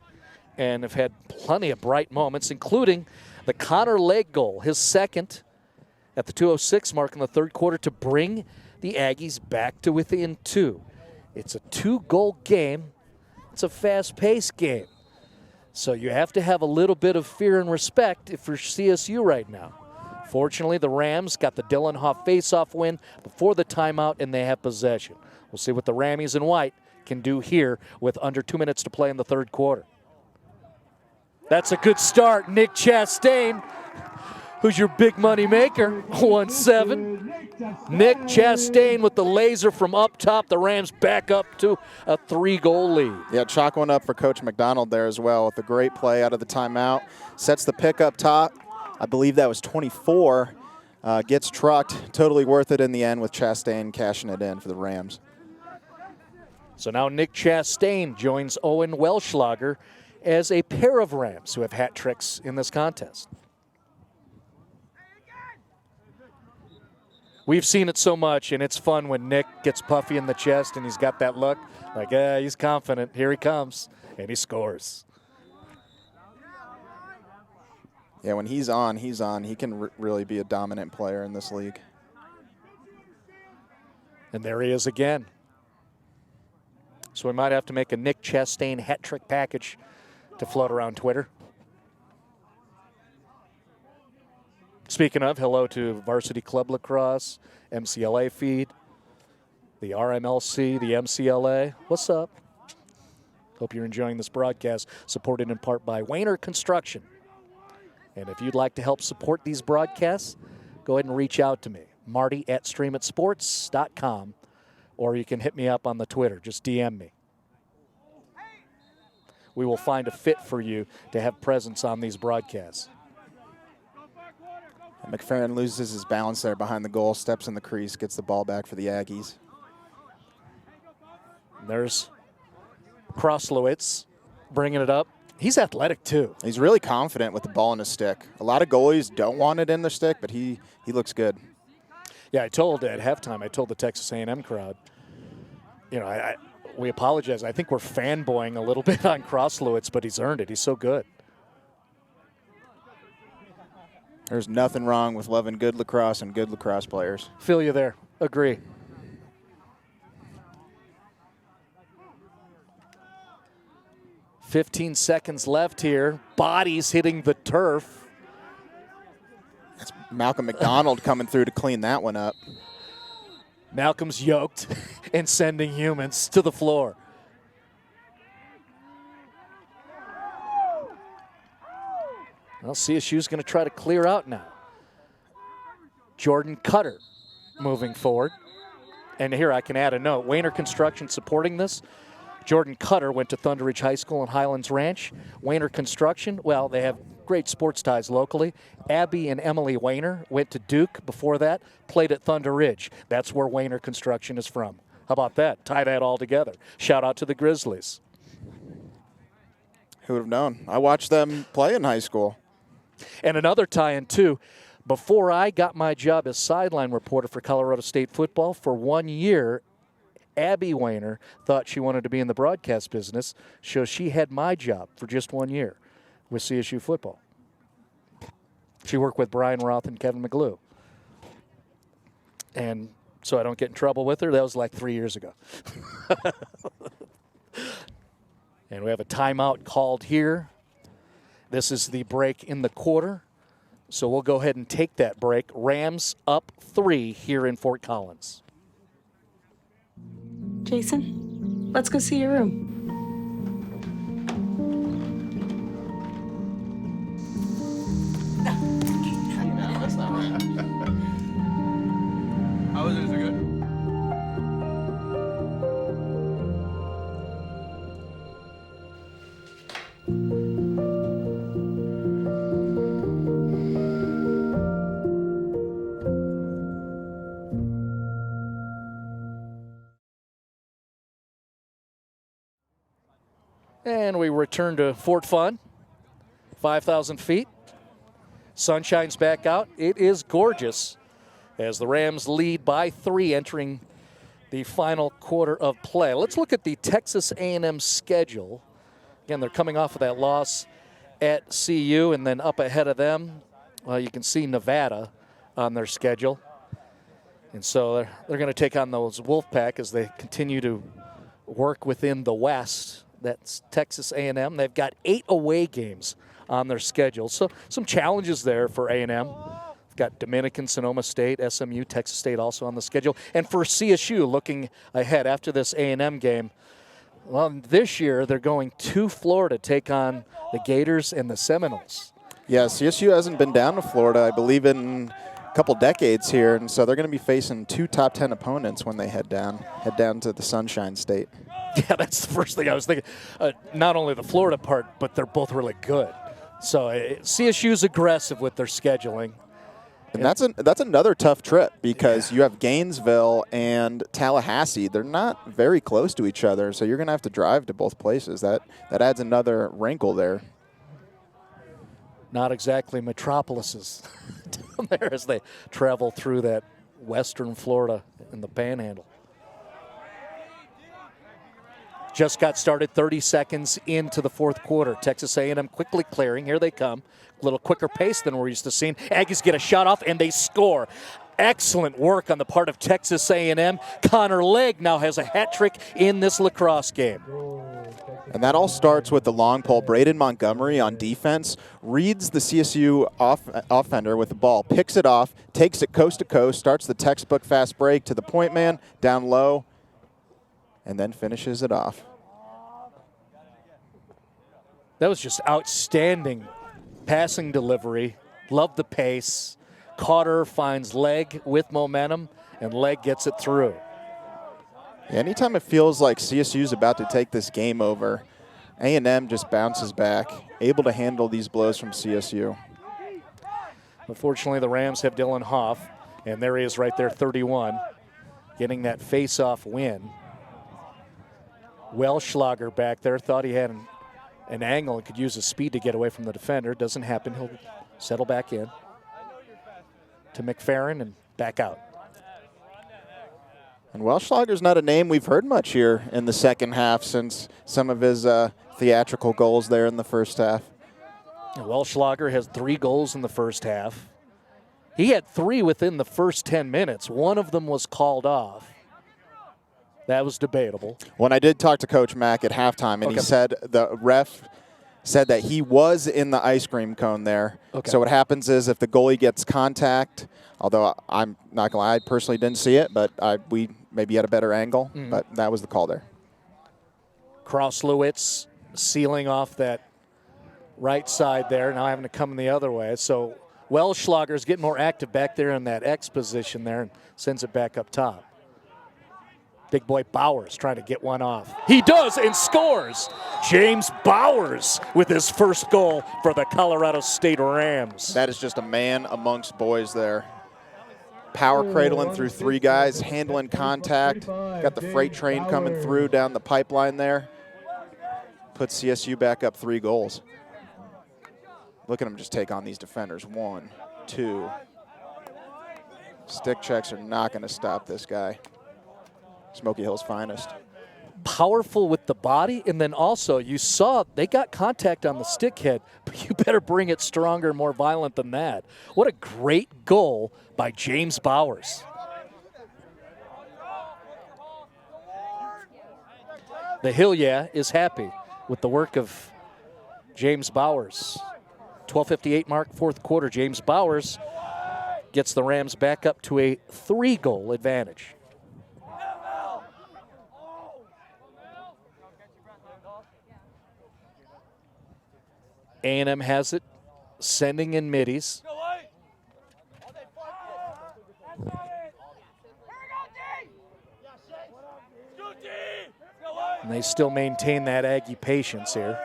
and have had plenty of bright moments, including the Connor leg goal, his second at the 2:06 mark in the third quarter to bring the Aggies back to within 2. It's a 2-goal game. It's a fast-paced game. So you have to have a little bit of fear and respect for CSU right now. Fortunately, the Rams got the Dylan Hoff face-off win before the timeout, and they have possession. We'll see what the Rammies in white can do here with under 2 minutes to play in the third quarter. That's a good start. Nick Chastain, who's your big money maker, 1-7. Nick Chastain with the laser from up top. The Rams back up to a 3-goal lead. Yeah, chalk one up for Coach McDonald there as well with a great play out of the timeout. Sets the pick up top. I believe that was 24. Gets trucked. Totally worth it in the end with Chastain cashing it in for the Rams. So now Nick Chastain joins Owen Welschlager as a pair of Rams who have hat tricks in this contest. We've seen it so much, and it's fun when Nick gets puffy in the chest and he's got that look like, he's confident. Here he comes, and he scores. Yeah, when he's on. He can really be a dominant player in this league. And there he is again. So we might have to make a Nick Chastain hat trick package to float around Twitter. Speaking of, hello to Varsity Club Lacrosse, MCLA feed, the RMLC, the MCLA. What's up? Hope you're enjoying this broadcast, supported in part by Wayner Construction. And if you'd like to help support these broadcasts, go ahead and reach out to me, marty@streamitsports.com, or you can hit me up on the Twitter. Just DM me. We will find a fit for you to have presence on these broadcasts. McFerrin loses his balance there behind the goal, steps in the crease, gets the ball back for the Aggies. There's Kroslowitz bringing it up. He's athletic, too. He's really confident with the ball in his stick. A lot of goalies don't want it in their stick, but he looks good. Yeah, at halftime, I told the Texas A&M crowd, we apologize. I think we're fanboying a little bit on Kroslowitz, but he's earned it. He's so good. There's nothing wrong with loving good lacrosse and good lacrosse players. Feel you there. Agree. "15 seconds left here. Bodies hitting the turf." That's Malcolm McDonald coming through to clean that one up. Malcolm's yoked and sending humans to the floor. Well, CSU's going to try to clear out now. Jordan Cutter moving forward. And here I can add a note. Wayner Construction supporting this. Jordan Cutter went to Thunder Ridge High School and Highlands Ranch. Wayner Construction, well, they have great sports ties locally. Abby and Emily Wayner went to Duke before that, played at Thunder Ridge. That's where Wayner Construction is from. How about that? Tie that all together. Shout out to the Grizzlies. Who would have known? I watched them play in high school. And another tie-in, too. Before I got my job as sideline reporter for Colorado State football, for 1 year, Abby Wayner thought she wanted to be in the broadcast business, so she had my job for just 1 year with CSU football. She worked with Brian Roth and Kevin McGlue. And so I don't get in trouble with her. That was like 3 years ago. And we have a timeout called here. This is the break in the quarter. So we'll go ahead and take that break. Rams up 3 here in Fort Collins. Jason, let's go see your room. No, that's not right. How was it? Is it good? And we return to Fort Fun, 5,000 feet. Sun shines back out. It is gorgeous as the Rams lead by 3 entering the final quarter of play. Let's look at the Texas A&M schedule. Again, they're coming off of that loss at CU, and then up ahead of them, well, you can see Nevada on their schedule. And so they're going to take on those Wolfpack as they continue to work within the West. That's Texas A&M. They've got 8 away games on their schedule. So some challenges there for A&M. They've got Dominican, Sonoma State, SMU, Texas State also on the schedule. And for CSU, looking ahead after this A&M game, well, this year they're going to Florida to take on the Gators and the Seminoles. Yeah, CSU hasn't been down to Florida, I believe, in a couple decades here, and so they're going to be facing 2 top 10 opponents when they head down to the Sunshine State. Yeah, that's the first thing I was thinking. Not only the Florida part, but they're both really good. So CSU's aggressive with their scheduling. And that's another tough trip because you have Gainesville and Tallahassee. They're not very close to each other, so you're going to have to drive to both places. That adds another wrinkle there. Not exactly metropolises down there as they travel through that western Florida in the Panhandle. Just got started 30 seconds into the fourth quarter. Texas A&M quickly clearing. Here they come. A little quicker pace than we're used to seeing. Aggies get a shot off, and they score. Excellent work on the part of Texas A&M. Connor Legg now has a hat trick in this lacrosse game. And that all starts with the long pole. Braden Montgomery on defense reads the CSU offender with the ball, picks it off, takes it coast to coast, starts the textbook fast break to the point man, down low, and then finishes it off. That was just outstanding passing delivery. Loved the pace. Cotter finds Legg with momentum, and Legg gets it through. Anytime it feels like CSU's about to take this game over, A&M just bounces back, able to handle these blows from CSU. Unfortunately, the Rams have Dylan Hoff, and there he is right there, 31, getting that face-off win. Welschlager back there thought he had an angle and could use his speed to get away from the defender. Doesn't happen. He'll settle back in to McFerrin and back out. And Welschlager's not a name we've heard much here in the second half since some of his theatrical goals there in the first half. Welschlager has 3 goals in the first half. He had 3 within the first 10 minutes. One of them was called off. That was debatable. When I did talk to Coach Mack at halftime, and he said the ref said that he was in the ice cream cone there. Okay. So what happens is if the goalie gets contact, although I'm not going to lie, I personally didn't see it, but we maybe had a better angle, but that was the call there. Krauslewitz sealing off that right side there, now having to come the other way. So Welschlager's getting more active back there in that X position there and sends it back up top. Big boy Bowers trying to get one off. He does and scores. James Bowers with his first goal for the Colorado State Rams. That is just a man amongst boys there. Power cradling through 3 guys, handling contact. Got the freight train coming through down the pipeline there. Puts CSU back up 3 goals. Look at him just take on these defenders. 1, 2. Stick checks are not going to stop this guy. Smoky Hill's finest. Powerful with the body, and then also you saw they got contact on the stick head, but you better bring it stronger and more violent than that. What a great goal by James Bowers. The Hill is happy with the work of James Bowers. 12:58 mark, fourth quarter. James Bowers gets the Rams back up to a 3-goal advantage. A&M has it, sending in middies. And they still maintain that Aggie patience here.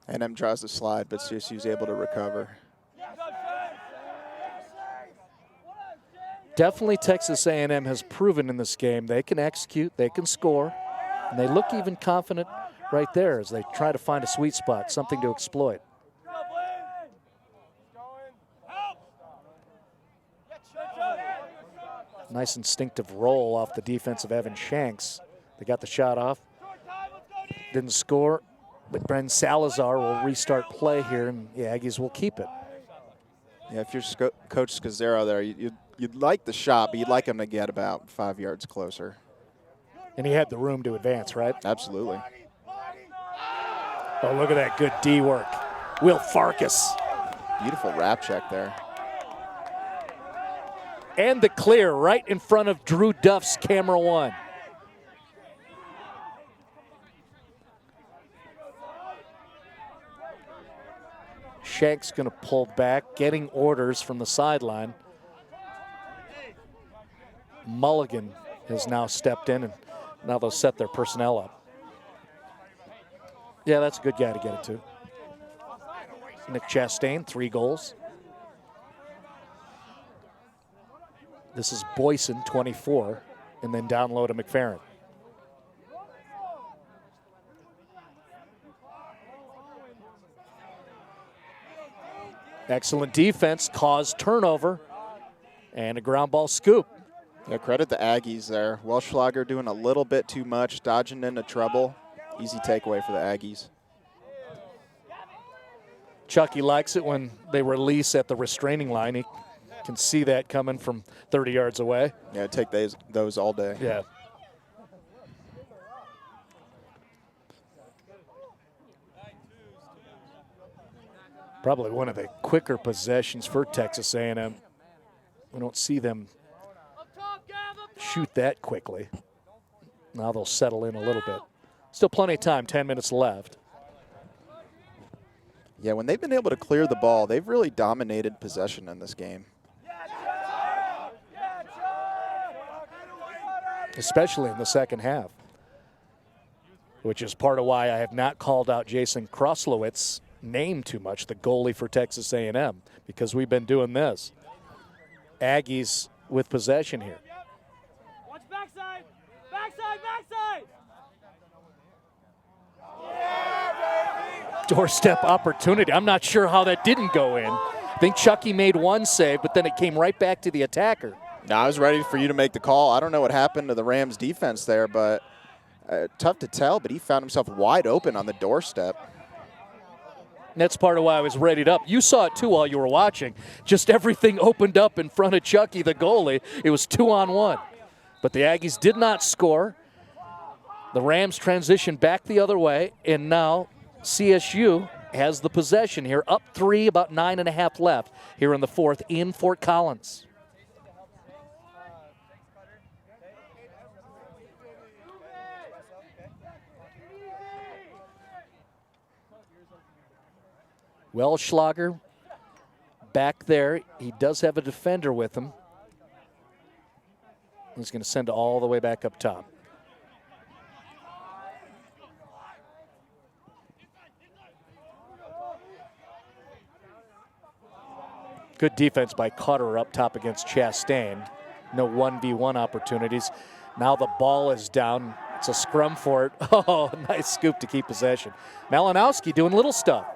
A&M draws the slide, but CSU's able to recover. Definitely Texas A&M has proven in this game they can execute, they can score, and they look even confident right there as they try to find a sweet spot, something to exploit. Nice instinctive roll off the defensive Evan Shanks. They got the shot off. Didn't score, but Bren Salazar will restart play here, and the Aggies will keep it. Yeah, if you're Coach Scazzero there, you'd like the shot, but you'd like him to get about 5 yards closer. And he had the room to advance, right? Absolutely. Oh, look at that good D work. Will Farkas. Beautiful wrap check there. And the clear right in front of Drew Duff's camera one. Shanks going to pull back, getting orders from the sideline. Mulligan has now stepped in, and now they'll set their personnel up. Yeah, that's a good guy to get it to. Nick Chastain, 3 goals. This is Boyson, 24, and then down low to McFerrin. Excellent defense, caused turnover, and a ground ball scoop. Yeah, credit the Aggies there. Welschlager doing a little bit too much, dodging into trouble. Easy takeaway for the Aggies. Chucky likes it when they release at the restraining line. He can see that coming from 30 yards away. Yeah, take those all day. Yeah. Probably one of the quicker possessions for Texas A&M. We don't see them shoot that quickly. Now they'll settle in a little bit. Still plenty of time, 10 minutes left. Yeah, when they've been able to clear the ball, they've really dominated possession in this game. Especially in the second half, which is part of why I have not called out Jason Kroslowitz's name too much, the goalie for Texas A&M, because we've been doing this. Aggies with possession here. Watch backside, backside, backside. Doorstep opportunity. I'm not sure how that didn't go in. I think Chucky made one save, but then it came right back to the attacker. Now, I was ready for you to make the call. I don't know what happened to the Rams defense there, but tough to tell, but he found himself wide open on the doorstep. That's part of why I was readied up. You saw it too while you were watching. Just everything opened up in front of Chucky, the goalie. It was 2-on-1. But the Aggies did not score. The Rams transitioned back the other way, and now CSU has the possession here. Up 3, about 9.5 left here in the fourth in Fort Collins. Welschlager back there. He does have a defender with him. He's going to send it all the way back up top. Good defense by Cutter up top against Chastain. No 1v1 opportunities. Now the ball is down. It's a scrum for it. Oh, nice scoop to keep possession. Malinowski doing little stuff.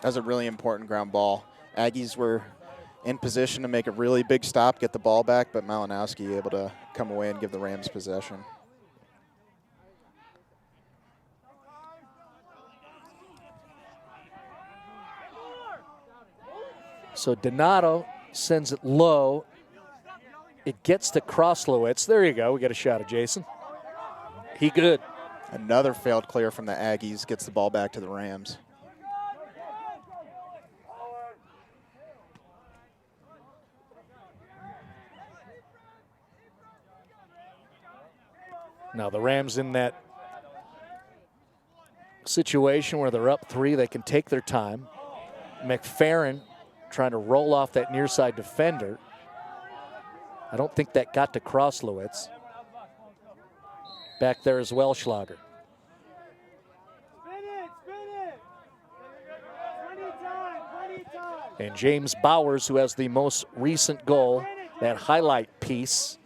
That was a really important ground ball. Aggies were in position to make a really big stop, get the ball back, but Malinowski able to come away and give the Rams possession. So Donato sends it low. It gets to Kroslowitz. There you go. We got a shot of Jason. He good. Another failed clear from the Aggies, gets the ball back to the Rams. Now the Rams in that situation where they're up 3, they can take their time. McFerrin trying to roll off that near side defender. I don't think that got to Kroslowitz. Back there is Welschlager. And James Bowers, who has the most recent goal that highlight piece,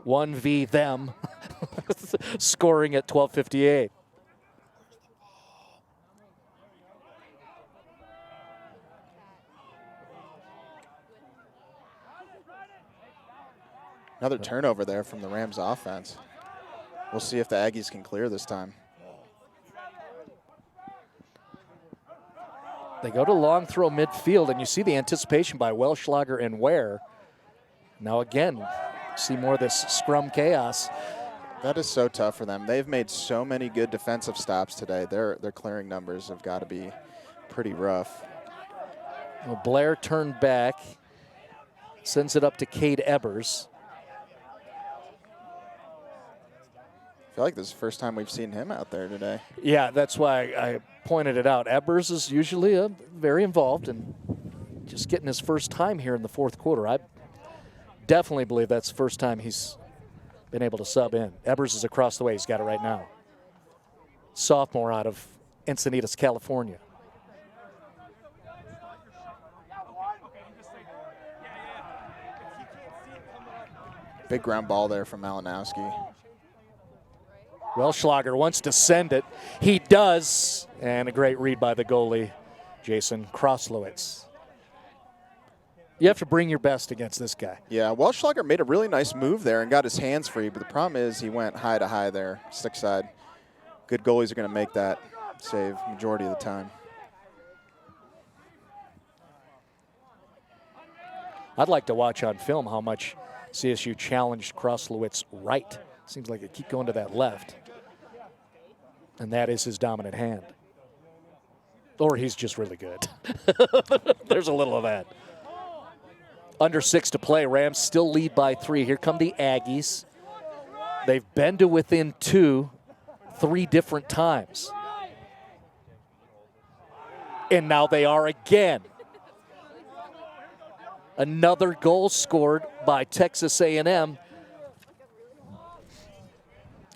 1v them, scoring at 12:58. Another turnover there from the Rams offense. We'll see if the Aggies can clear this time. They go to long throw midfield, and you see the anticipation by Welschlager and Ware. Now again, see more of this scrum chaos. That is so tough for them. They've made so many good defensive stops today. Their clearing numbers have got to be pretty rough. Well, Blair turned back, sends it up to Cade Ebers. I feel like this is the first time we've seen him out there today. Yeah, that's why I pointed it out. Ebers is usually very involved, and just getting his first time here in the fourth quarter. I definitely believe that's the first time he's been able to sub in. Ebers is across the way. He's got it right now. Sophomore out of Encinitas, California. Big ground ball there from Malinowski. Welschlager wants to send it. He does. And a great read by the goalie, Jason Kroslowitz. You have to bring your best against this guy. Yeah, Welschlager made a really nice move there and got his hands free, but the problem is he went high to high there, stick side. Good goalies are going to make that save majority of the time. I'd like to watch on film how much CSU challenged Kroslowitz right. Seems like it keep going to that left. And that is his dominant hand. Or he's just really good. There's a little of that. Under 6 to play. Rams still lead by 3. Here come the Aggies. They've been to within 2 3 different times. And now they are again. Another goal scored by Texas A&M.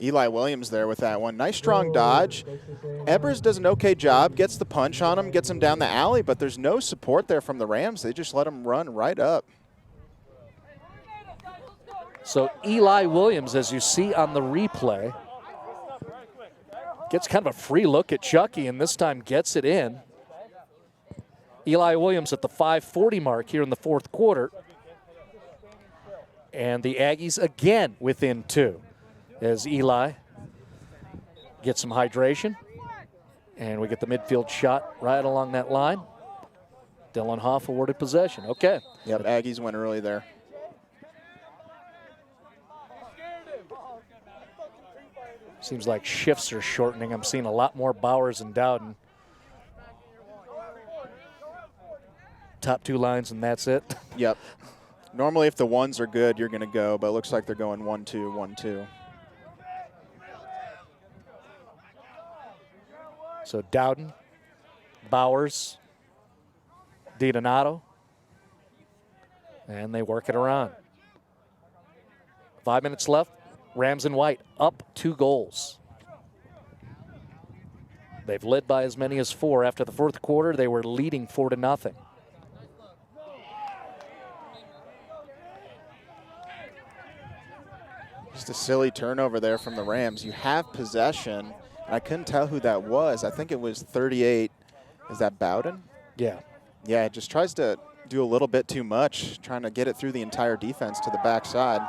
Eli Williams there with that one. Nice strong dodge. Ebers does an okay job, gets the punch on him, gets him down the alley, but there's no support there from the Rams. They just let him run right up. So Eli Williams, as you see on the replay, gets kind of a free look at Chucky, and this time gets it in. Eli Williams at the 5:40 mark here in the fourth quarter. And the Aggies again within 2. As Eli gets some hydration. And we get the midfield shot right along that line. Dylan Hoff awarded possession. Okay. Yep, Aggies went early there. Seems like shifts are shortening. I'm seeing a lot more Bowers and Dowden. Top 2 lines and that's it. Yep. Normally if the ones are good, you're going to go, but it looks like they're going 1-2, 1-2. So Dowden, Bowers, DiDonato, and they work it around. 5 minutes left. Rams in white up 2 goals. They've led by as many as 4. After the fourth quarter, they were leading 4-0. Just a silly turnover there from the Rams. You have possession. I couldn't tell who that was. I think it was 38. Is that Bowden? Yeah. Yeah, it just tries to do a little bit too much, trying to get it through the entire defense to the backside.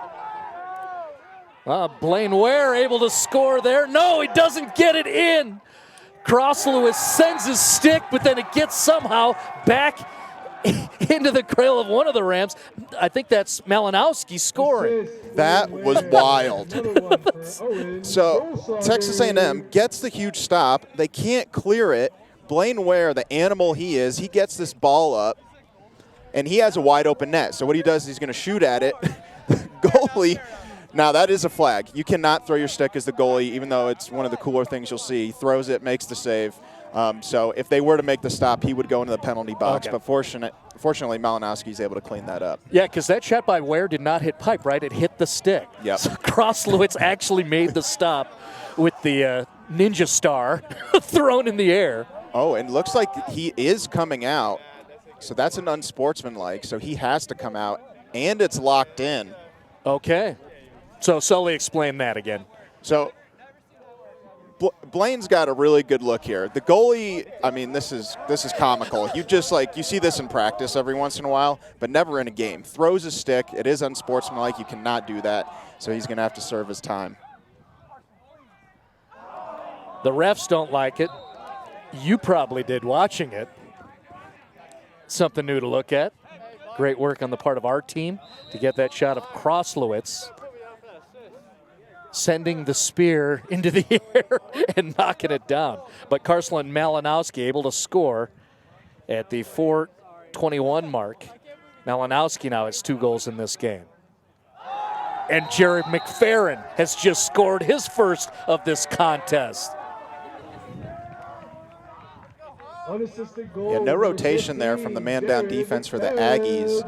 Blaine Ware able to score there. No, he doesn't get it in. Kroslowitz sends his stick, but then it gets somehow back into the grill of one of the Rams. I think that's Malinowski scoring. That was wild. So Texas A&M gets the huge stop. They can't clear it. Blaine Ware, the animal he is, he gets this ball up, and he has a wide open net. So what he does is he's going to shoot at it. Goalie, now that is a flag. You cannot throw your stick as the goalie, even though it's one of the cooler things you'll see. He throws it, makes the save. So if they were to make the stop, he would go into the penalty box. Okay. But fortunately, Malinowski's able to clean that up. Yeah, because that shot by Ware did not hit pipe, right? It hit the stick. Yep. So Kroslowitz actually made the stop with the ninja star thrown in the air. Oh, and looks like he is coming out. So that's an unsportsmanlike. So he has to come out and it's locked in. Okay. So Sully, explain that again. So Blaine's got a really good look here. The goalie, I mean, this is comical. You see this in practice every once in a while, but never in a game. Throws his stick. It is unsportsmanlike. You cannot do that. So he's going to have to serve his time. The refs don't like it. You probably did watching it. Something new to look at. Great work on the part of our team to get that shot of Kroslowitz sending the spear into the air and knocking it down. But Carson Malinowski able to score at the 4:21 mark. Malinowski now has 2 goals in this game. And Jared McFerrin has just scored his first of this contest. Yeah, no rotation there from the man-down defense for the Aggies.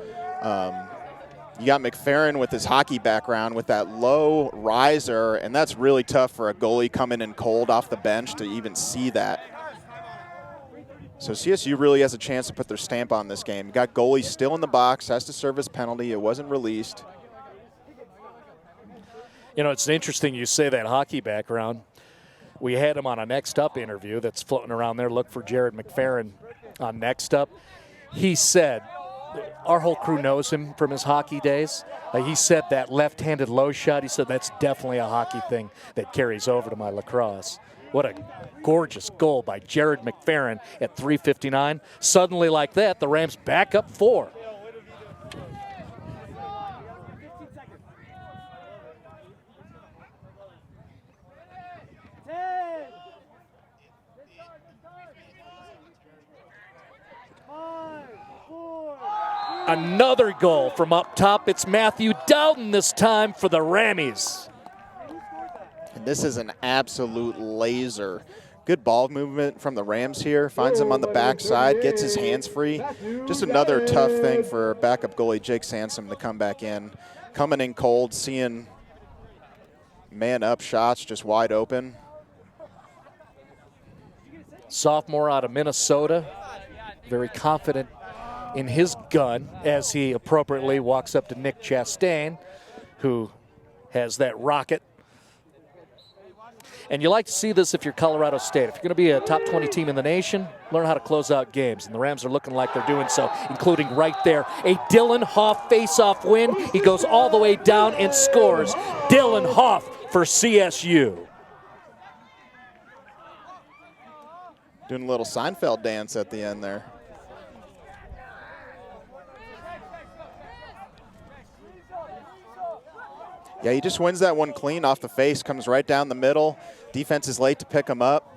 You got McFerrin with his hockey background with that low riser, and that's really tough for a goalie coming in cold off the bench to even see that. So CSU really has a chance to put their stamp on this game. You got goalie still in the box, has to serve his penalty. It wasn't released. You know, it's interesting you say that hockey background. We had him on a Next Up interview that's floating around there. Look for Jared McFerrin on Next Up. He said, our whole crew knows him from his hockey days. He said that left-handed low shot, he said that's definitely a hockey thing that carries over to my lacrosse. What a gorgeous goal by Jared McFerrin at 3:59. Suddenly like that, the Rams back up 4. Another goal from up top. It's Matthew Dowden this time for the Rammies. And this is an absolute laser. Good ball movement from the Rams here. Finds him on the backside, gets his hands free. Just another tough thing for backup goalie Jake Sansom to come back in. Coming in cold, seeing man-up shots just wide open. Sophomore out of Minnesota. Very confident in his gun as he appropriately walks up to Nick Chastain, who has that rocket. And you like to see this if you're Colorado State. If you're going to be a top 20 team in the nation, learn how to close out games. And the Rams are looking like they're doing so, including right there. A Dylan Hoff face-off win. He goes all the way down and scores. Dylan Hoff for CSU. Doing a little Seinfeld dance at the end there. Yeah, he just wins that one clean off the face, comes right down the middle. Defense is late to pick him up.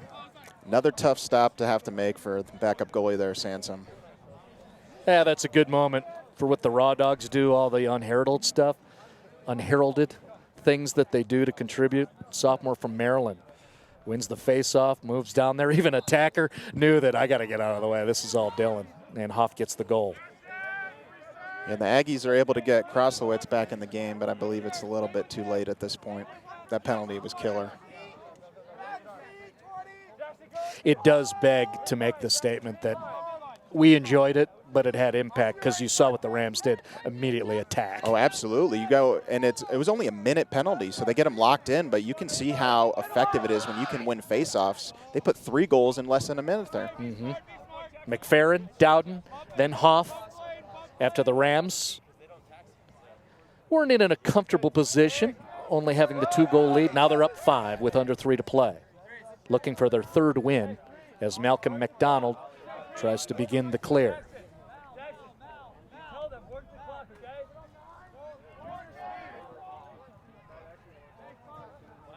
Another tough stop to have to make for the backup goalie there, Sansom. Yeah, that's a good moment for what the Raw Dogs do, all the unheralded stuff, unheralded things that they do to contribute. Sophomore from Maryland wins the face-off, moves down there. Even attacker knew that I got to get out of the way. This is all Dylan, and Hoff gets the goal. And the Aggies are able to get Kroslowitz back in the game, but I believe it's a little bit too late at this point. That penalty was killer. It does beg to make the statement that we enjoyed it, but it had impact because you saw what the Rams did, immediately attack. Oh, absolutely. You go, and it was only a minute penalty, so they get them locked in, but you can see how effective it is when you can win faceoffs. They put 3 goals in less than a minute there. Mm-hmm. McFerrin, Dowden, then Hoff. After the Rams weren't in a comfortable position, only having the 2-goal lead. Now they're up 5 with under 3 to play. Looking for their 3rd win as Malcolm McDonald tries to begin the clear.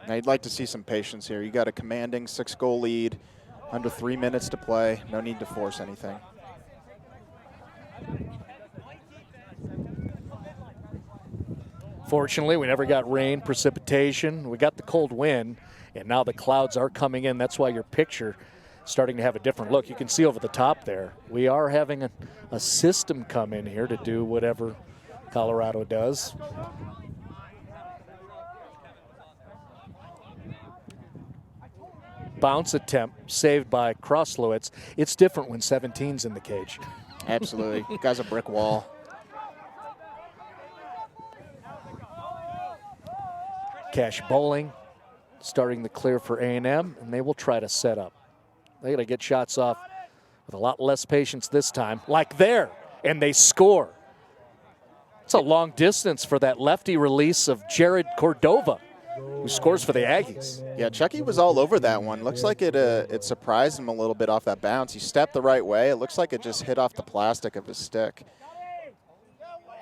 Now you'd like to see some patience here. You got a commanding 6-goal lead, under 3 minutes to play. No need to force anything. Fortunately, we never got rain, precipitation. We got the cold wind, and now the clouds are coming in. That's why your picture is starting to have a different look. You can see over the top there. We are having a system come in here to do whatever Colorado does. Bounce attempt saved by Kroslowitz. It's different when 17's in the cage. Absolutely. Guy's a brick wall. Cash Bowling starting the clear for A&M, and they will try to set up. They got to get shots off with a lot less patience this time, like there, and they score. It's a long distance for that lefty release of Jared Cordova, who scores for the Aggies. Yeah, Chucky was all over that one. Looks like it surprised him a little bit off that bounce. He stepped the right way. It looks like it just hit off the plastic of his stick.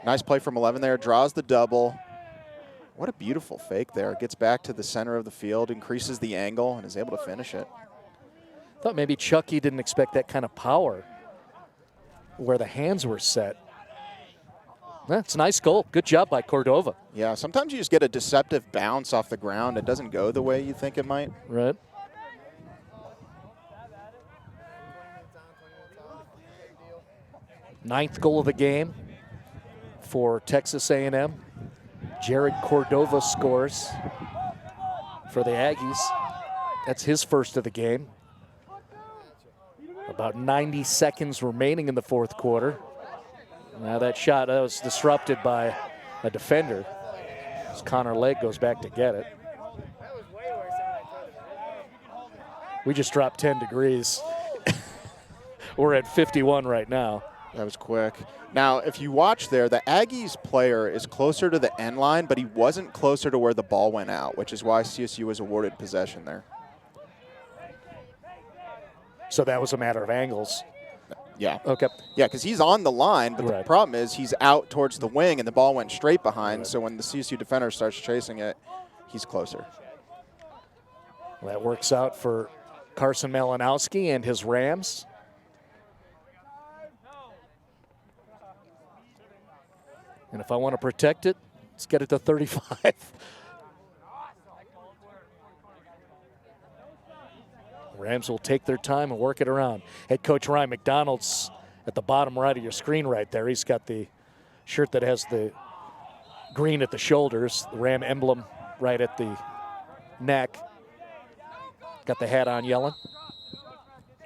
Nice play from 11 there. Draws the double. What a beautiful fake there. Gets back to the center of the field, increases the angle, and is able to finish it. Thought maybe Chucky didn't expect that kind of power where the hands were set. That's a nice goal. Good job by Cordova. Yeah, sometimes you just get a deceptive bounce off the ground. It doesn't go the way you think it might. Right. Ninth goal of the game for Texas A&M. Jared Cordova scores for the Aggies. That's his first of the game. About 90 seconds remaining in the fourth quarter. Now that shot that was disrupted by a defender as Connor Legg goes back to get it. We just dropped 10 degrees. We're at 51 right now. That was quick. Now, if you watch there, the Aggies player is closer to the end line, but he wasn't closer to where the ball went out, which is why CSU was awarded possession there. So that was a matter of angles. Yeah. Okay. Yeah, because he's on the line, but Right. the problem is he's out towards the wing, and the ball went straight behind, so when the CSU defender starts chasing it, he's closer. Well, that works out for Carson Malinowski and his Rams. And if I want to protect it, let's get it to 35. Rams will take their time and work it around. Head coach Ryan McDonald's at the bottom right of your screen right there. He's got the shirt that has the green at the shoulders, the Ram emblem right at the neck. Got the hat on yelling.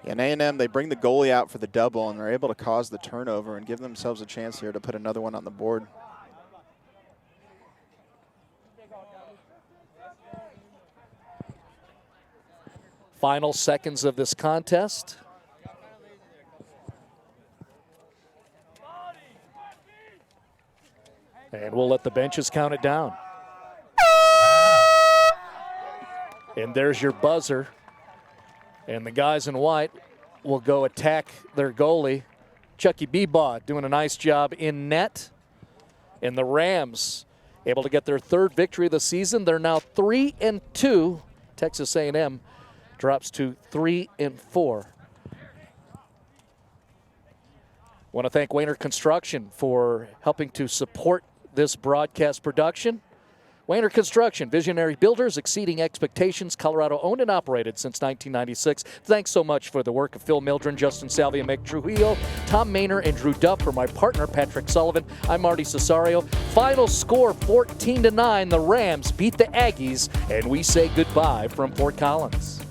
And A&M, they bring the goalie out for the double, and they're able to cause the turnover and give themselves a chance here to put another one on the board. Final seconds of this contest. And we'll let the benches count it down. And there's your buzzer. And the guys in white will go attack their goalie, Chucky Bebaugh, doing a nice job in net. And the Rams able to get their third victory of the season. They're now 3-2. Texas A&M drops to 3-4. Want to thank Wayner Construction for helping to support this broadcast production. Wayner Construction, visionary builders exceeding expectations, Colorado owned and operated since 1996. Thanks so much for the work of Phil Mildren, Justin Salvia, Mick Trujillo, Tom Maynor, and Drew Duff. For my partner, Patrick Sullivan, I'm Marty Cesario. Final score, 14-9. The Rams beat the Aggies, and we say goodbye from Fort Collins.